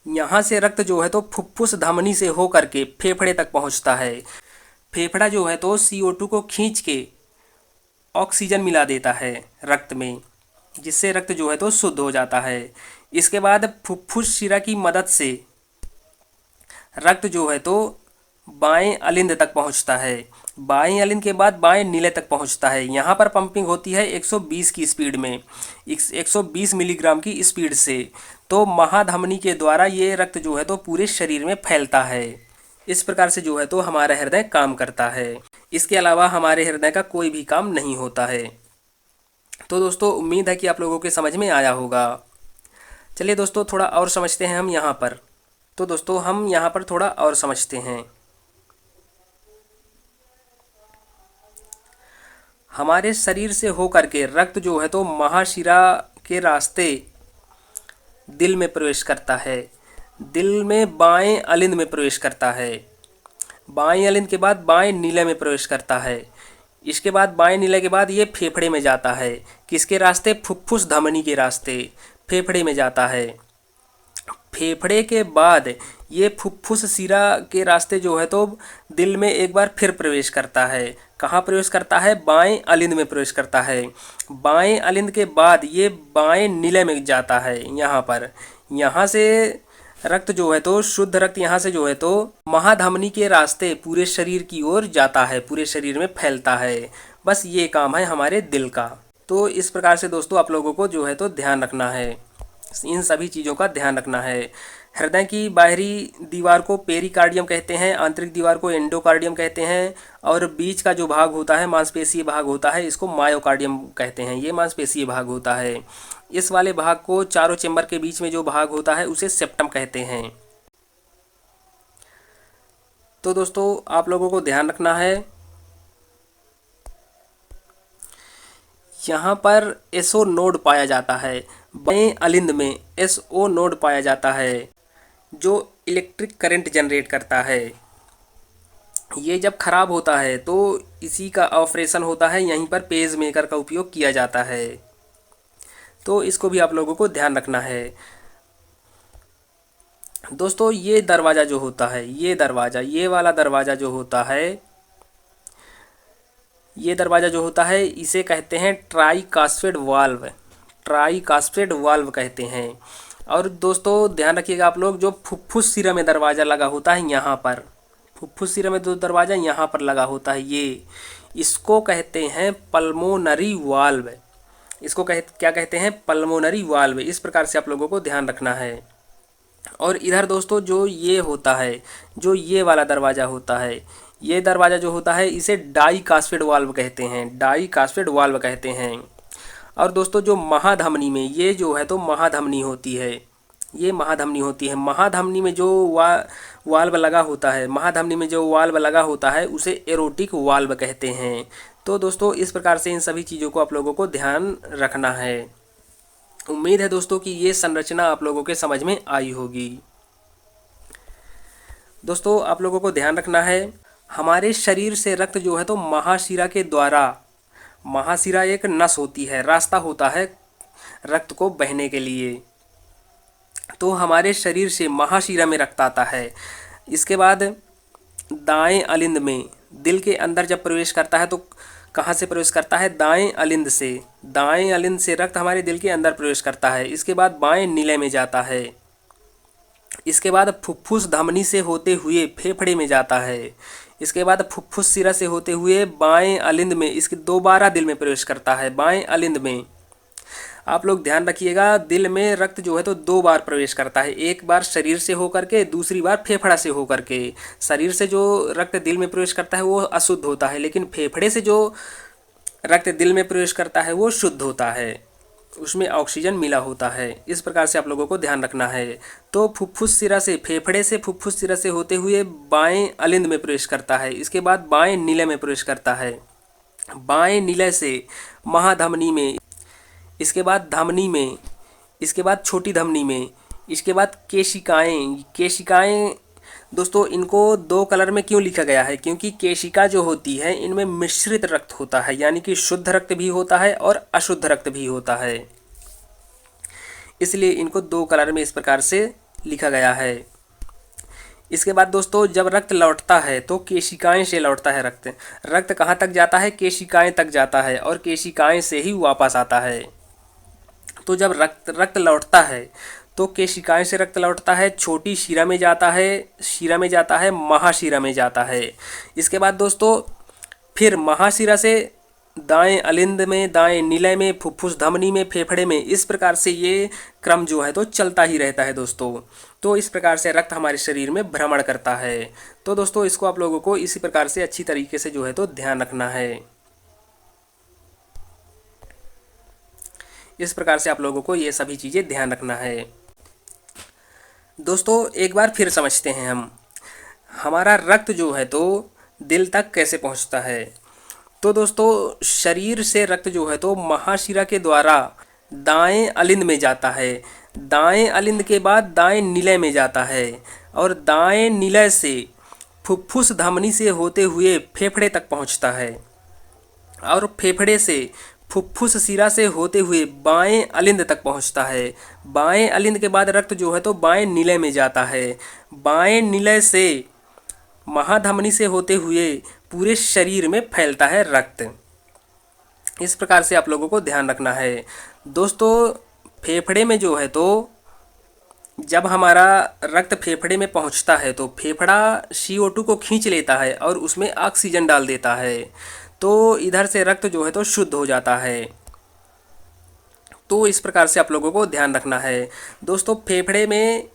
यहाँ से रक्त जो है तो फुफ्फुस धमनी से हो करके फेफड़े तक पहुँचता है। फेफड़ा जो है तो CO2 को खींच के ऑक्सीजन मिला देता है रक्त में, जिससे रक्त जो है तो शुद्ध हो जाता है। इसके बाद फुफ्फुस शिरा की मदद से रक्त जो है तो बाएं अलिंद तक पहुंचता है। बाएं अलिंद के बाद बाएं नीले तक पहुंचता है। यहाँ पर पंपिंग होती है 120 की स्पीड में, 120 मिलीग्राम की स्पीड से। तो महाधमनी के द्वारा ये रक्त जो है तो पूरे शरीर में फैलता है। इस प्रकार से जो है तो हमारा हृदय काम करता है। इसके अलावा हमारे हृदय का कोई भी काम नहीं होता है। तो दोस्तों उम्मीद है कि आप लोगों के समझ में आया होगा। चलिए दोस्तों थोड़ा और समझते हैं हम यहाँ पर। तो दोस्तों हम यहाँ पर थोड़ा और समझते हैं। हमारे शरीर से होकर के रक्त जो है तो महाशिरा के रास्ते दिल में प्रवेश करता है, दिल में बाएं अलिंद में प्रवेश करता है। बाएं अलिंद के बाद बाएं नीले में प्रवेश करता है। इसके बाद बाएं नीले के बाद ये फेफड़े में जाता है। किसके रास्ते? फुफ्फुस धमनी के रास्ते फेफड़े में जाता है। फेफड़े के बाद ये फुफ्फुस शिरा के रास्ते जो है तो दिल में एक बार फिर प्रवेश करता है। कहाँ प्रवेश करता है? बाएं अलिंद में प्रवेश करता है। बाएं अलिंद के बाद ये बाएं नीले में जाता है। यहाँ से रक्त जो है तो शुद्ध रक्त यहाँ से जो है तो महाधमनी के रास्ते पूरे शरीर की ओर जाता है, पूरे शरीर में फैलता है। बस ये काम है हमारे दिल का। तो इस प्रकार से दोस्तों आप लोगों को जो है तो ध्यान रखना है, इन सभी चीज़ों का ध्यान रखना है। हृदय की बाहरी दीवार को पेरिकार्डियम कहते हैं, आंतरिक दीवार को एंडोकार्डियम कहते हैं, और बीच का जो भाग होता है मांसपेशीय भाग होता है, इसको मायोकार्डियम कहते हैं। ये मांसपेशीय भाग होता है। इस वाले भाग को चारों चेम्बर के बीच में जो भाग होता है उसे सेप्टम कहते हैं। तो दोस्तों आप लोगों को ध्यान रखना है, यहाँ पर एसओ नोड पाया जाता है। बाएं अलिंद में एसओ नोड पाया जाता है जो इलेक्ट्रिक करंट जनरेट करता है। ये जब खराब होता है तो इसी का ऑपरेशन होता है, यहीं पर पेज मेकर का उपयोग किया जाता है। तो इसको भी आप लोगों को ध्यान रखना है। दोस्तों ये दरवाज़ा जो होता है, ये वाला दरवाज़ा जो होता है, ये दरवाज़ा जो होता है इसे कहते हैं ट्राइकास्पेड वाल्व, ट्राइकास्पेड वाल्व कहते हैं। और दोस्तों ध्यान रखिएगा आप लोग, जो फुफ्फुस शिरा में दरवाज़ा लगा होता है यहाँ पर, फुफ्फुस शिरा में जो दरवाज़ा यहाँ पर लगा होता है इसको कहते हैं पल्मोनरी वाल्व। इसको क्या कहते हैं? Pulmonary valve. इस प्रकार से आप लोगों को ध्यान रखना है। और इधर दोस्तों जो ये होता है, जो ये वाला दरवाज़ा होता है, ये दरवाज़ा जो होता है इसे डाई कास्पेड वाल्व कहते हैं, डाई कास्पेड वाल्व कहते हैं। और दोस्तों जो महाधमनी में ये जो है तो महाधमनी होती है, ये महाधमनी होती है। महाधमनी में जो वाल्व लगा होता है, महाधमनी में जो वाल्व लगा होता है उसे एरोटिक वाल्व कहते हैं। तो दोस्तों इस प्रकार से इन सभी चीज़ों को आप लोगों को ध्यान रखना है। उम्मीद है दोस्तों कि ये संरचना आप लोगों के समझ में आई होगी। दोस्तों आप लोगों को ध्यान रखना है, हमारे शरीर से रक्त जो है तो महाशिरा के द्वारा, महाशिरा एक नस होती है, रास्ता होता है रक्त को बहने के लिए। तो हमारे शरीर से महाशिरा में रक्त आता है। इसके बाद दाएं अलिंद में, दिल के अंदर जब प्रवेश करता है तो कहाँ से प्रवेश करता है? दाएं अलिंद से। दाएं अलिंद से रक्त हमारे दिल के अंदर प्रवेश करता है। इसके बाद बाएं नीले में जाता है। इसके बाद फुफ्फुस धमनी से होते हुए फेफड़े में जाता है। इसके बाद फुफ्फुस सिरा से होते हुए बाएं अलिंद में, इसके दोबारा दिल में प्रवेश करता है, बाएं अलिंद में। आप लोग ध्यान रखिएगा, दिल में रक्त जो है तो 2 बार प्रवेश करता है, एक बार शरीर से होकर के, दूसरी बार फेफड़ा से होकर के। शरीर से जो रक्त दिल में प्रवेश करता है वो अशुद्ध होता है, लेकिन फेफड़े से जो रक्त दिल में प्रवेश करता है वो शुद्ध होता है, उसमें ऑक्सीजन मिला होता है। इस प्रकार से आप लोगों को ध्यान रखना है। तो फुफ्फुस सिरा से, फेफड़े से फुफ्फुस सिरा से होते हुए बाएं अलिंद में प्रवेश करता है। इसके बाद बाएं नीले में प्रवेश करता है, बाएं नीले से महाधमनी में, इसके बाद धमनी में, इसके बाद छोटी धमनी में, इसके बाद केशिकाएं। केशिकाएं दोस्तों इनको 2 कलर में क्यों लिखा गया है? क्योंकि केशिका जो होती है इनमें मिश्रित रक्त होता है, यानी कि शुद्ध रक्त भी होता है और अशुद्ध रक्त भी होता है, इसलिए इनको 2 कलर में इस प्रकार से लिखा गया है। इसके बाद दोस्तों जब रक्त लौटता है तो केशिकाएं से लौटता है रक्त। रक्त कहाँ तक जाता है? केशिकाएं तक जाता है और केशिकाएं से ही वापस आता है। तो जब रक्त लौटता है तो केशिकाएं से रक्त लौटता है, छोटी शिरा में जाता है, शिरा में जाता है, महाशिरा में जाता है। इसके बाद दोस्तों फिर महाशिरा से दाएं अलिंद में, दाएं नीले में, फुफ्फुस धमनी में, फेफड़े में, इस प्रकार से ये क्रम जो है तो चलता ही रहता है दोस्तों। तो इस प्रकार से रक्त हमारे शरीर में भ्रमण करता है। तो दोस्तों इसको आप लोगों को इसी प्रकार से अच्छी तरीके से जो है तो ध्यान रखना है। इस प्रकार से आप लोगों को ये सभी चीज़ें ध्यान रखना है। दोस्तों एक बार फिर समझते हैं हम, हमारा रक्त जो है तो दिल तक कैसे पहुंचता है। तो दोस्तों शरीर से रक्त जो है तो महाशिरा के द्वारा दाएं अलिंद में जाता है, दाएं अलिंद के बाद दाएं नीले में जाता है और दाएं नीले से फुफ्फुस धमनी से होते हुए फेफड़े तक पहुंचता है और फेफड़े से फुफ्फुस सिरा से होते हुए बाएं अलिंद तक पहुंचता है। बाएं अलिंद के बाद रक्त जो है तो बाएं नीले में जाता है, बाएं नीले से महाधमनी से होते हुए पूरे शरीर में फैलता है रक्त। इस प्रकार से आप लोगों को ध्यान रखना है। दोस्तों फेफड़े में जो है तो जब हमारा रक्त फेफड़े में पहुंचता है तो फेफड़ा CO2 को खींच लेता है और उसमें ऑक्सीजन डाल देता है, तो इधर से रक्त जो है तो शुद्ध हो जाता है। तो इस प्रकार से आप लोगों को ध्यान रखना है। दोस्तों फेफड़े में,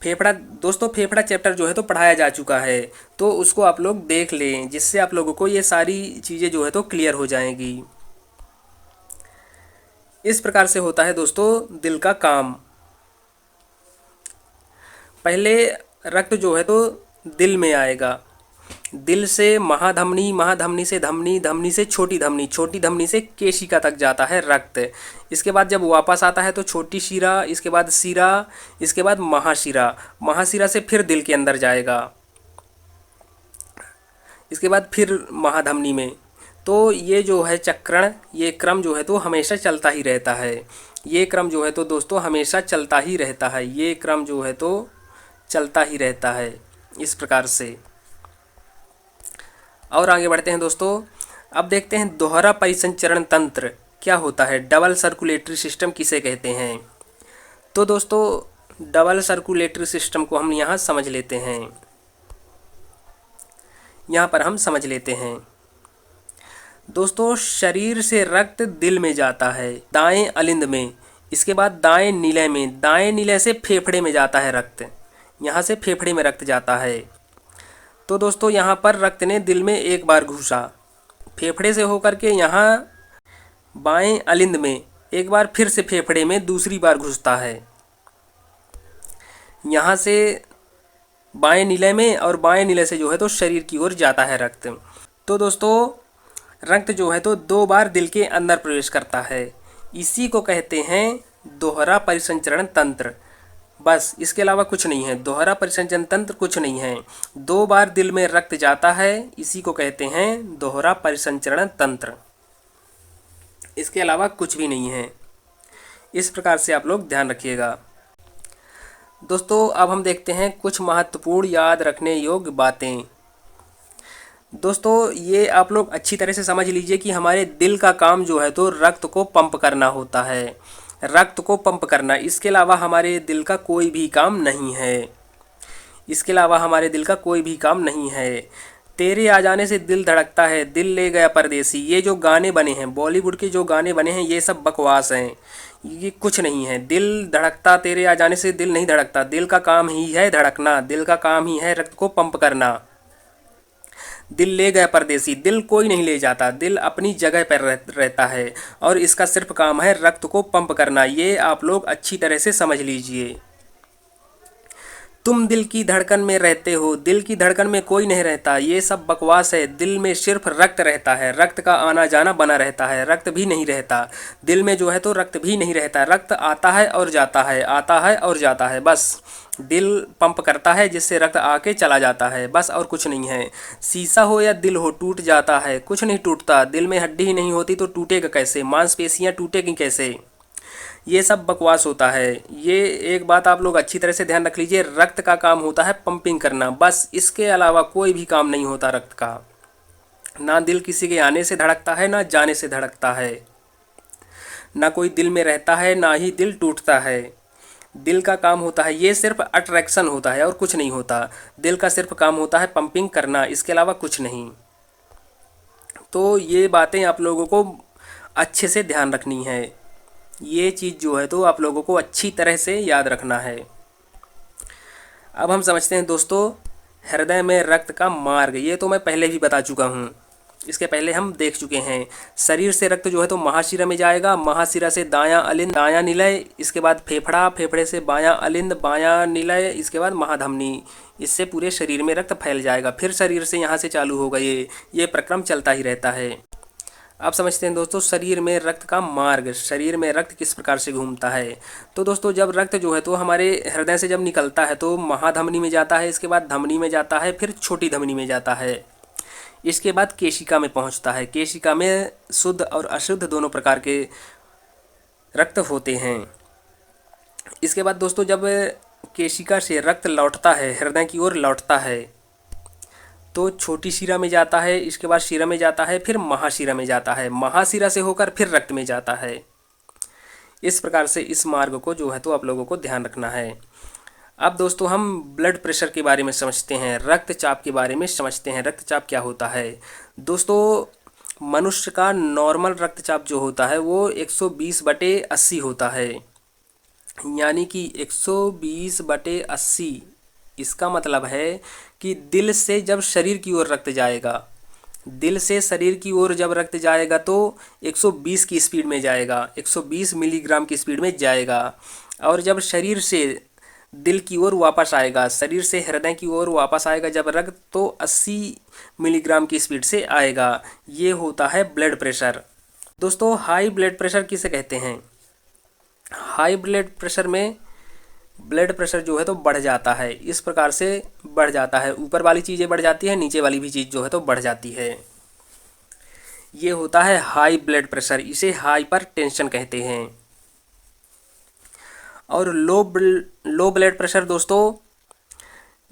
फेफड़ा चैप्टर जो है तो पढ़ाया जा चुका है, तो उसको आप लोग देख लें, जिससे आप लोगों को ये सारी चीज़ें जो है तो क्लियर हो जाएंगी। इस प्रकार से होता है दोस्तों दिल का काम। पहले रक्त जो है तो दिल में आएगा, दिल से महाधमनी, महाधमनी से धमनी, धमनी से छोटी धमनी, छोटी धमनी से केशिका तक जाता है रक्त। इसके बाद जब वापस आता है तो छोटी शिरा, इसके बाद शिरा, इसके बाद महाशिरा, महाशिरा से फिर दिल के अंदर जाएगा, इसके बाद फिर महाधमनी में। तो ये जो है चक्रण, ये क्रम जो है तो हमेशा चलता ही रहता है। ये क्रम जो है तो दोस्तों हमेशा चलता ही रहता है, ये क्रम जो है तो चलता ही रहता है इस प्रकार से। और आगे बढ़ते हैं दोस्तों, अब देखते हैं दोहरा परिसंचरण तंत्र क्या होता है, डबल सर्कुलेटरी सिस्टम किसे कहते हैं। तो दोस्तों डबल सर्कुलेटरी सिस्टम को हम यहाँ समझ लेते हैं, यहाँ पर हम समझ लेते हैं। दोस्तों शरीर से रक्त दिल में जाता है दाएं अलिंद में, इसके बाद दाएं नीले में, दाएं नीले से फेफड़े में जाता है रक्त, यहाँ से फेफड़े में रक्त जाता है। तो दोस्तों यहाँ पर रक्त ने दिल में एक बार घुसा, फेफड़े से होकर के यहाँ बाएं अलिंद में, एक बार फिर से फेफड़े में दूसरी बार घुसता है, यहाँ से बाएं नीले में, और बाएं नीले से जो है तो शरीर की ओर जाता है रक्त। तो दोस्तों रक्त जो है तो 2 बार दिल के अंदर प्रवेश करता है, इसी को कहते हैं दोहरा परिसंचरण तंत्र। बस इसके अलावा कुछ नहीं है, दोहरा परिसंचरण तंत्र कुछ नहीं है। 2 बार दिल में रक्त जाता है, इसी को कहते हैं दोहरा परिसंचरण तंत्र, इसके अलावा कुछ भी नहीं है। इस प्रकार से आप लोग ध्यान रखिएगा। दोस्तों अब हम देखते हैं कुछ महत्वपूर्ण याद रखने योग्य बातें। दोस्तों ये आप लोग अच्छी तरह से समझ लीजिए कि हमारे दिल का काम जो है तो रक्त को पंप करना होता है, रक्त को पंप करना, इसके अलावा हमारे दिल का कोई भी काम नहीं है, इसके अलावा हमारे दिल का कोई भी काम नहीं है। तेरे आ जाने से दिल धड़कता है, दिल ले गया परदेसी, ये जो गाने बने हैं, बॉलीवुड के जो गाने बने हैं, ये सब बकवास हैं, ये कुछ नहीं है। दिल धड़कता, तेरे आ जाने से दिल नहीं धड़कता, दिल का काम ही है धड़कना, दिल का काम ही है रक्त को पंप करना। दिल ले गया परदेसी, दिल कोई नहीं ले जाता, दिल अपनी जगह पर रहता है और इसका सिर्फ काम है रक्त को पंप करना। ये आप लोग अच्छी तरह से समझ लीजिए। तुम दिल की धड़कन में रहते हो, दिल की धड़कन में कोई नहीं रहता, ये सब बकवास है। दिल में सिर्फ रक्त रहता है, रक्त का आना जाना बना रहता है, रक्त भी नहीं रहता दिल में जो है तो रक्त भी नहीं रहता, रक्त आता है और जाता है, आता है और जाता है, बस दिल पंप करता है जिससे रक्त आके चला जाता है, बस और कुछ नहीं है। शीशा हो या दिल हो टूट जाता है, कुछ नहीं टूटता, दिल में हड्डी ही नहीं होती तो टूटेगा कैसे, मांसपेशियां टूटेगी कैसे, ये सब बकवास होता है। ये एक बात आप लोग अच्छी तरह से ध्यान रख लीजिए, रक्त का काम होता है पंपिंग करना, बस इसके अलावा कोई भी काम नहीं होता रक्त का। ना दिल किसी के आने से धड़कता है, ना जाने से धड़कता है, ना कोई दिल में रहता है, ना ही दिल टूटता है। दिल का काम होता है, ये सिर्फ अट्रैक्शन होता है और कुछ नहीं होता। दिल का सिर्फ काम होता है पंपिंग करना, इसके अलावा कुछ नहीं। तो ये बातें आप लोगों को अच्छे से ध्यान रखनी है, ये चीज़ जो है तो आप लोगों को अच्छी तरह से याद रखना है। अब हम समझते हैं दोस्तों हृदय में रक्त का मार्ग, ये तो मैं पहले भी बता चुका हूँ, इसके पहले हम देख चुके हैं। शरीर से रक्त जो है तो महाशिरा में जाएगा, महाशिरा से दायां अलिंद, दायां निलय, इसके बाद फेफड़ा, फेफड़े से बायां अलिंद, बायां निलय, इसके बाद महाधमनी, इससे पूरे शरीर में रक्त फैल जाएगा। फिर शरीर से यहाँ से चालू होगा, ये प्रक्रम चलता ही रहता है। अब समझते हैं दोस्तों शरीर में रक्त का मार्ग, शरीर में रक्त किस प्रकार से घूमता है। तो दोस्तों जब रक्त जो है तो हमारे हृदय से जब निकलता है तो महाधमनी में जाता है, इसके बाद धमनी में जाता है, फिर छोटी धमनी में जाता है, इसके बाद केशिका में पहुंचता है। केशिका में शुद्ध और अशुद्ध दोनों प्रकार के रक्त होते हैं। इसके बाद दोस्तों जब केशिका से रक्त लौटता है, हृदय की ओर लौटता है, तो छोटी शिरा में जाता है, इसके बाद शिरा में जाता है, फिर महाशिरा में जाता है, महाशिरा से होकर फिर रक्त में जाता है। इस प्रकार से इस मार्ग को जो है तो आप लोगों को ध्यान रखना है। अब दोस्तों हम ब्लड प्रेशर के बारे में समझते हैं, रक्तचाप के बारे में समझते हैं। रक्तचाप क्या होता है दोस्तों? मनुष्य का नॉर्मल रक्तचाप जो होता है वो 120/80 होता है, यानी कि 120/80। इसका मतलब है कि दिल से जब शरीर की ओर रक्त जाएगा, दिल से शरीर की ओर जब रक्त जाएगा तो 120 की स्पीड में जाएगा, 120 मिलीग्राम की स्पीड में जाएगा। और जब शरीर से दिल की ओर वापस आएगा, शरीर से हृदय की ओर वापस आएगा जब रक्त, तो 80 मिलीग्राम की स्पीड से आएगा। ये होता है ब्लड प्रेशर। दोस्तों हाई ब्लड प्रेशर किसे कहते हैं? हाई ब्लड प्रेशर में ब्लड प्रेशर जो है तो बढ़ जाता है, इस प्रकार से बढ़ जाता है, ऊपर वाली चीज़ें बढ़ जाती है, नीचे वाली भी चीज़ जो है तो बढ़ जाती है। ये होता है हाई ब्लड प्रेशर, इसे हाइपर टेंशन कहते हैं। और लो ब्लड प्रेशर दोस्तों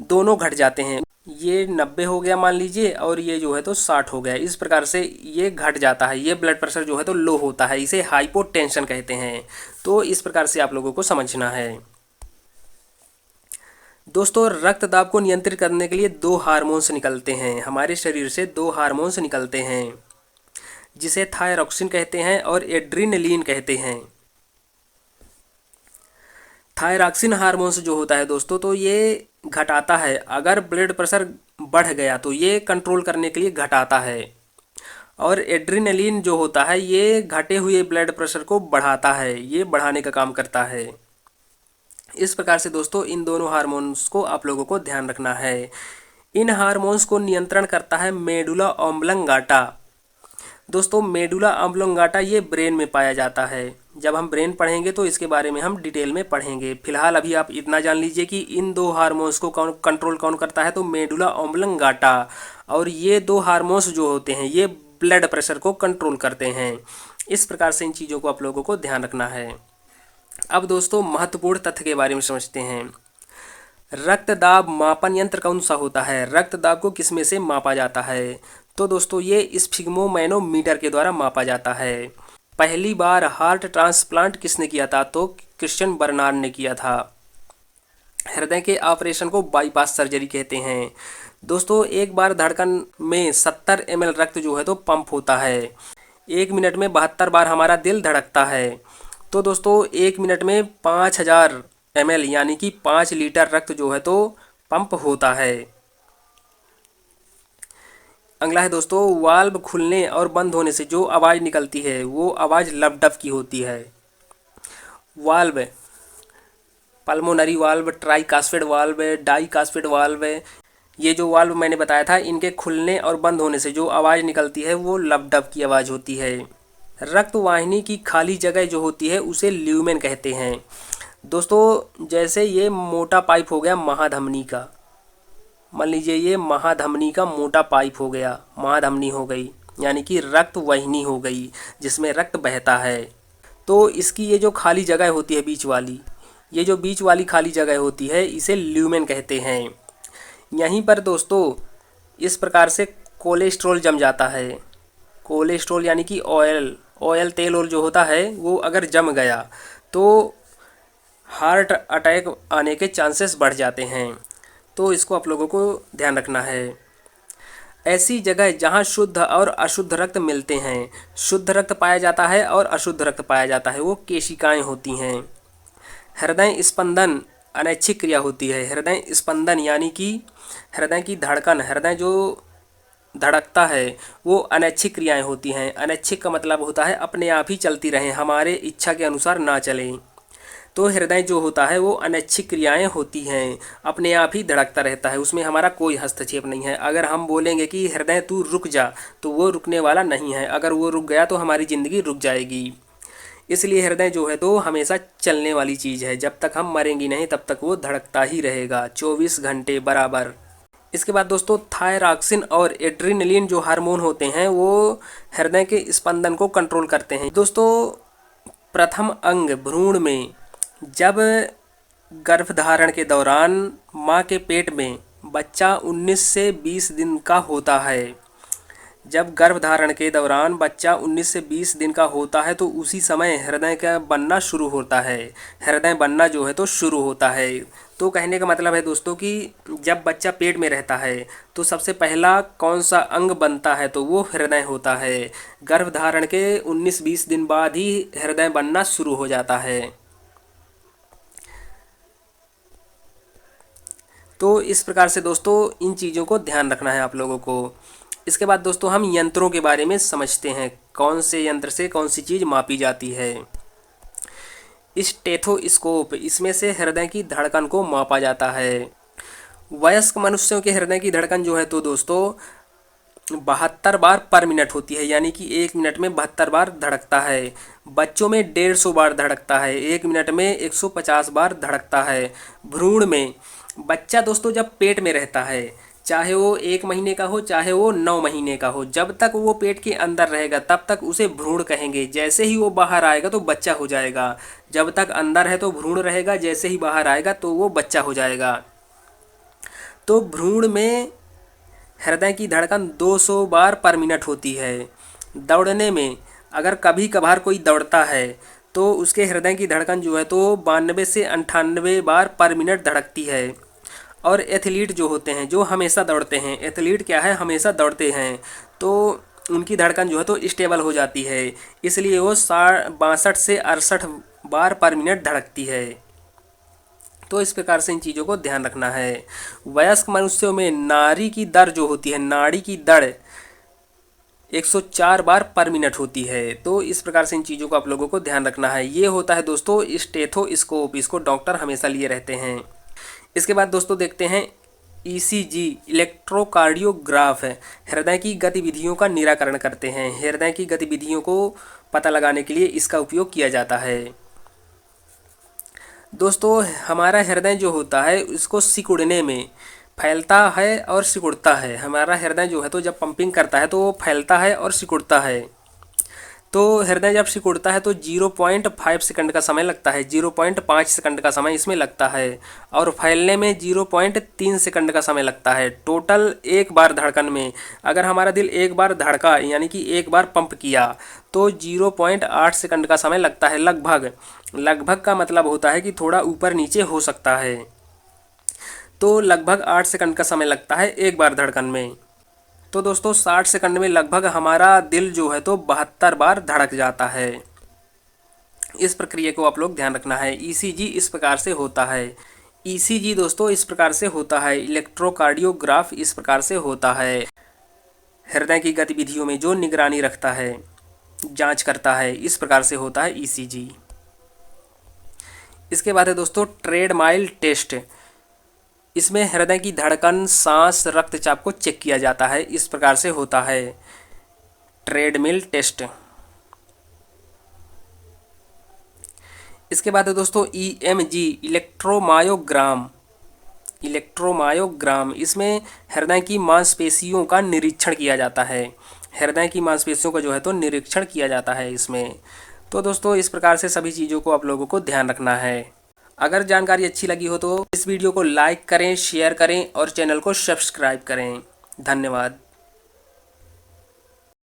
दोनों घट जाते हैं, ये 90 हो गया मान लीजिए और ये जो है तो 60 हो गया, इस प्रकार से ये घट जाता है। ये ब्लड प्रेशर जो है तो लो होता है, इसे हाइपोटेंशन कहते हैं। तो इस प्रकार से आप लोगों को समझना है। दोस्तों रक्त दाब को नियंत्रित करने के लिए 2 हार्मोन्स निकलते हैं, हमारे शरीर से 2 हार्मोन्स निकलते हैं, जिसे थायरॉक्सिन कहते हैं और एड्रिनलिन कहते हैं। थायरॉक्सिन हार्मोन्स जो होता है दोस्तों, तो ये घटाता है। अगर ब्लड प्रेशर बढ़ गया तो ये कंट्रोल करने के लिए घटाता है। और एड्रिनलिन जो होता है ये घटे हुए ब्लड प्रेशर को बढ़ाता है, ये बढ़ाने का काम करता है। इस प्रकार से दोस्तों इन दोनों हार्मोन्स को आप लोगों को ध्यान रखना है। इन हार्मोन्स को नियंत्रण करता है मेडुला ऑब्लंगाटा। दोस्तों मेडुला ऑब्लंगाटा ये ब्रेन में पाया जाता है। जब हम ब्रेन पढ़ेंगे तो इसके बारे में हम डिटेल में पढ़ेंगे। फिलहाल अभी आप इतना जान लीजिए कि इन दो हार्मोन्स को कौन करता है, तो मेडुला ऑब्लंगाटा। और ये दो हार्मोन्स जो होते हैं ये ब्लड प्रेशर को कंट्रोल करते हैं। इस प्रकार से इन चीज़ों को आप लोगों को ध्यान रखना है। अब दोस्तों महत्वपूर्ण तथ्य के बारे में समझते हैं। रक्तदाब मापन यंत्र कौन सा होता है? रक्तदाब को किसमें से मापा जाता है? तो दोस्तों ये स्फिग्मोमैनोमीटर के द्वारा मापा जाता है। पहली बार हार्ट ट्रांसप्लांट किसने किया था? तो क्रिश्चियन बर्नार्ड ने किया था। हृदय के ऑपरेशन को बाईपास सर्जरी कहते हैं। दोस्तों एक बार धड़कन में 70 ml रक्त जो है तो पंप होता है। 1 मिनट में 72 बार हमारा दिल धड़कता है। तो दोस्तों 1 मिनट में 5000 ml यानी कि 5 लीटर रक्त जो है तो पंप होता है। अगला है दोस्तों, वाल्व खुलने और बंद होने से जो आवाज़ निकलती है वो आवाज़ लपडप की होती है। Valve, pulmonary valve, tricuspid valve, dicuspid valve, ये जो वाल्व मैंने बताया था इनके खुलने और बंद होने से जो आवाज़ निकलती है वो लपडप की आवाज़ होती है। रक्त वाहिनी की खाली जगह जो होती है उसे ल्यूमेन कहते हैं। दोस्तों जैसे ये मोटा पाइप हो गया महाधमनी का, मान लीजिए ये महाधमनी का मोटा पाइप हो गया, महाधमनी हो गई यानी कि रक्त वाहिनी हो गई जिसमें रक्त बहता है। तो इसकी ये जो खाली जगह होती है बीच वाली, ये जो बीच वाली खाली जगह होती है इसे ल्यूमेन कहते हैं। यहीं पर दोस्तों इस प्रकार से कोलेस्ट्रॉल जम जाता है। कोलेस्ट्रॉल यानी कि ऑयल तेल और जो होता है वो अगर जम गया तो हार्ट अटैक आने के चांसेस बढ़ जाते हैं। तो इसको आप लोगों को ध्यान रखना है। ऐसी जगह जहाँ शुद्ध और अशुद्ध रक्त मिलते हैं, शुद्ध रक्त पाया जाता है और अशुद्ध रक्त पाया जाता है, वो केशिकाएं होती हैं। हृदय स्पंदन अनैच्छिक क्रिया होती है। हृदय स्पंदन यानी कि हृदय की धड़कन, हृदय जो धड़कता है वो अनैच्छिक क्रियाएं होती हैं। अनैच्छिक का मतलब होता है अपने आप ही चलती रहें, हमारे इच्छा के अनुसार ना चलें। तो हृदय जो होता है वो अनैच्छिक क्रियाएं होती हैं, अपने आप ही धड़कता रहता है, उसमें हमारा कोई हस्तक्षेप नहीं है। अगर हम बोलेंगे कि हृदय तू रुक जा तो वो रुकने वाला नहीं है। अगर वो रुक गया तो हमारी ज़िंदगी रुक जाएगी। इसलिए हृदय जो है तो हमेशा चलने वाली चीज़ है। जब तक हम मरेंगे नहीं तब तक वो धड़कता ही रहेगा 24 घंटे बराबर। इसके बाद दोस्तों थायरॉक्सिन और एड्रिनलिन जो हार्मोन होते हैं वो हृदय के स्पंदन को कंट्रोल करते हैं। दोस्तों प्रथम अंग भ्रूण में जब गर्भधारण के दौरान माँ के पेट में बच्चा 19 से 20 दिन का होता है, जब गर्भधारण के दौरान बच्चा 19 से 20 दिन का होता है तो उसी समय हृदय का बनना शुरू होता है। हृदय बनना जो है तो शुरू होता है। तो कहने का मतलब है दोस्तों कि जब बच्चा पेट में रहता है तो सबसे पहला कौन सा अंग बनता है, तो वो हृदय होता है। गर्भधारण के 19-20 दिन बाद ही हृदय बनना शुरू हो जाता है। तो इस प्रकार से दोस्तों इन चीज़ों को ध्यान रखना है आप लोगों को। इसके बाद दोस्तों हम यंत्रों के बारे में समझते हैं, कौन से यंत्र से कौन सी चीज़ मापी जाती है। स्टेथोस्कोप, इसमें से हृदय की धड़कन को मापा जाता है। वयस्क मनुष्यों के हृदय की धड़कन जो है तो दोस्तों 72 बार पर मिनट होती है, यानी कि 1 मिनट में 72 बार धड़कता है। बच्चों में 150 बार धड़कता है, 1 मिनट में 150 बार धड़कता है। भ्रूण में बच्चा दोस्तों जब पेट में रहता है, चाहे वो 1 महीने का हो चाहे वो 9 महीने का हो, जब तक वो पेट के अंदर रहेगा तब तक उसे भ्रूण कहेंगे। जैसे ही वो बाहर आएगा तो बच्चा हो जाएगा। जब तक अंदर है तो भ्रूण रहेगा, जैसे ही बाहर आएगा तो वो बच्चा हो जाएगा। तो भ्रूण में हृदय की धड़कन 200 बार पर मिनट होती है। दौड़ने में अगर कभी कभार कोई दौड़ता है तो उसके हृदय की धड़कन जो है तो 92 से 98 बार पर मिनट धड़कती है। और एथलीट जो होते हैं, जो हमेशा दौड़ते हैं, एथलीट क्या है हमेशा दौड़ते हैं, तो उनकी धड़कन जो है तो स्टेबल हो जाती है, इसलिए वो 62 से 68 बार पर मिनट धड़कती है। तो इस प्रकार से इन चीज़ों को ध्यान रखना है। वयस्क मनुष्यों में नाड़ी की दर जो होती है, नाड़ी की दर 104 बार पर मिनट होती है। तो इस प्रकार से इन चीज़ों को आप लोगों को ध्यान रखना है। ये होता है दोस्तों स्टेथोस्कोप, इसको डॉक्टर हमेशा लिए रहते हैं। इसके बाद दोस्तों देखते हैं ईसीजी, इलेक्ट्रोकार्डियोग्राफ है, हृदय की गतिविधियों का निराकरण करते हैं। हृदय की गतिविधियों को पता लगाने के लिए इसका उपयोग किया जाता है। दोस्तों हमारा हृदय जो होता है इसको सिकुड़ने में फैलता है और सिकुड़ता है। हमारा हृदय जो है तो जब पंपिंग करता है तो वो फैलता है और सिकुड़ता है। तो हृदय जब सिकुड़ता है तो 0.5 सेकंड का समय लगता है, 0.5 सेकंड का समय इसमें लगता है, और फैलने में 0.3 सेकंड का समय लगता है। टोटल एक बार धड़कन में अगर हमारा दिल एक बार धड़का यानी कि एक बार पंप किया तो 0.8 सेकंड का समय लगता है। लगभग का मतलब होता है कि थोड़ा ऊपर नीचे हो सकता है। तो लगभग 8 सेकंड का समय लगता है एक बार धड़कन में। तो दोस्तों 60 सेकंड में लगभग हमारा दिल जो है तो 72 बार धड़क जाता है। इस प्रक्रिया को आप लोग ध्यान रखना है। ईसीजी इस प्रकार से होता है। ईसीजी दोस्तों इस प्रकार से होता है। इलेक्ट्रोकार्डियोग्राफ इस प्रकार से होता है। हृदय की गतिविधियों में जो निगरानी रखता है, जांच करता है, इस प्रकार से होता है ईसीजी। इसके बाद है दोस्तों ट्रेडमाइल टेस्ट। इसमें हृदय की धड़कन, सांस, रक्तचाप को चेक किया जाता है। इस प्रकार से होता है ट्रेडमिल टेस्ट। इसके बाद है दोस्तों ईएमजी, इलेक्ट्रोमायोग्राम। इसमें हृदय की मांसपेशियों का निरीक्षण किया जाता है। हृदय की मांसपेशियों का जो है तो निरीक्षण किया जाता है इसमें। तो दोस्तों इस प्रकार से सभी चीज़ों को आप लोगों को ध्यान रखना है। अगर जानकारी अच्छी लगी हो तो इस वीडियो को लाइक करें, शेयर करें और चैनल को सब्सक्राइब करें। धन्यवाद।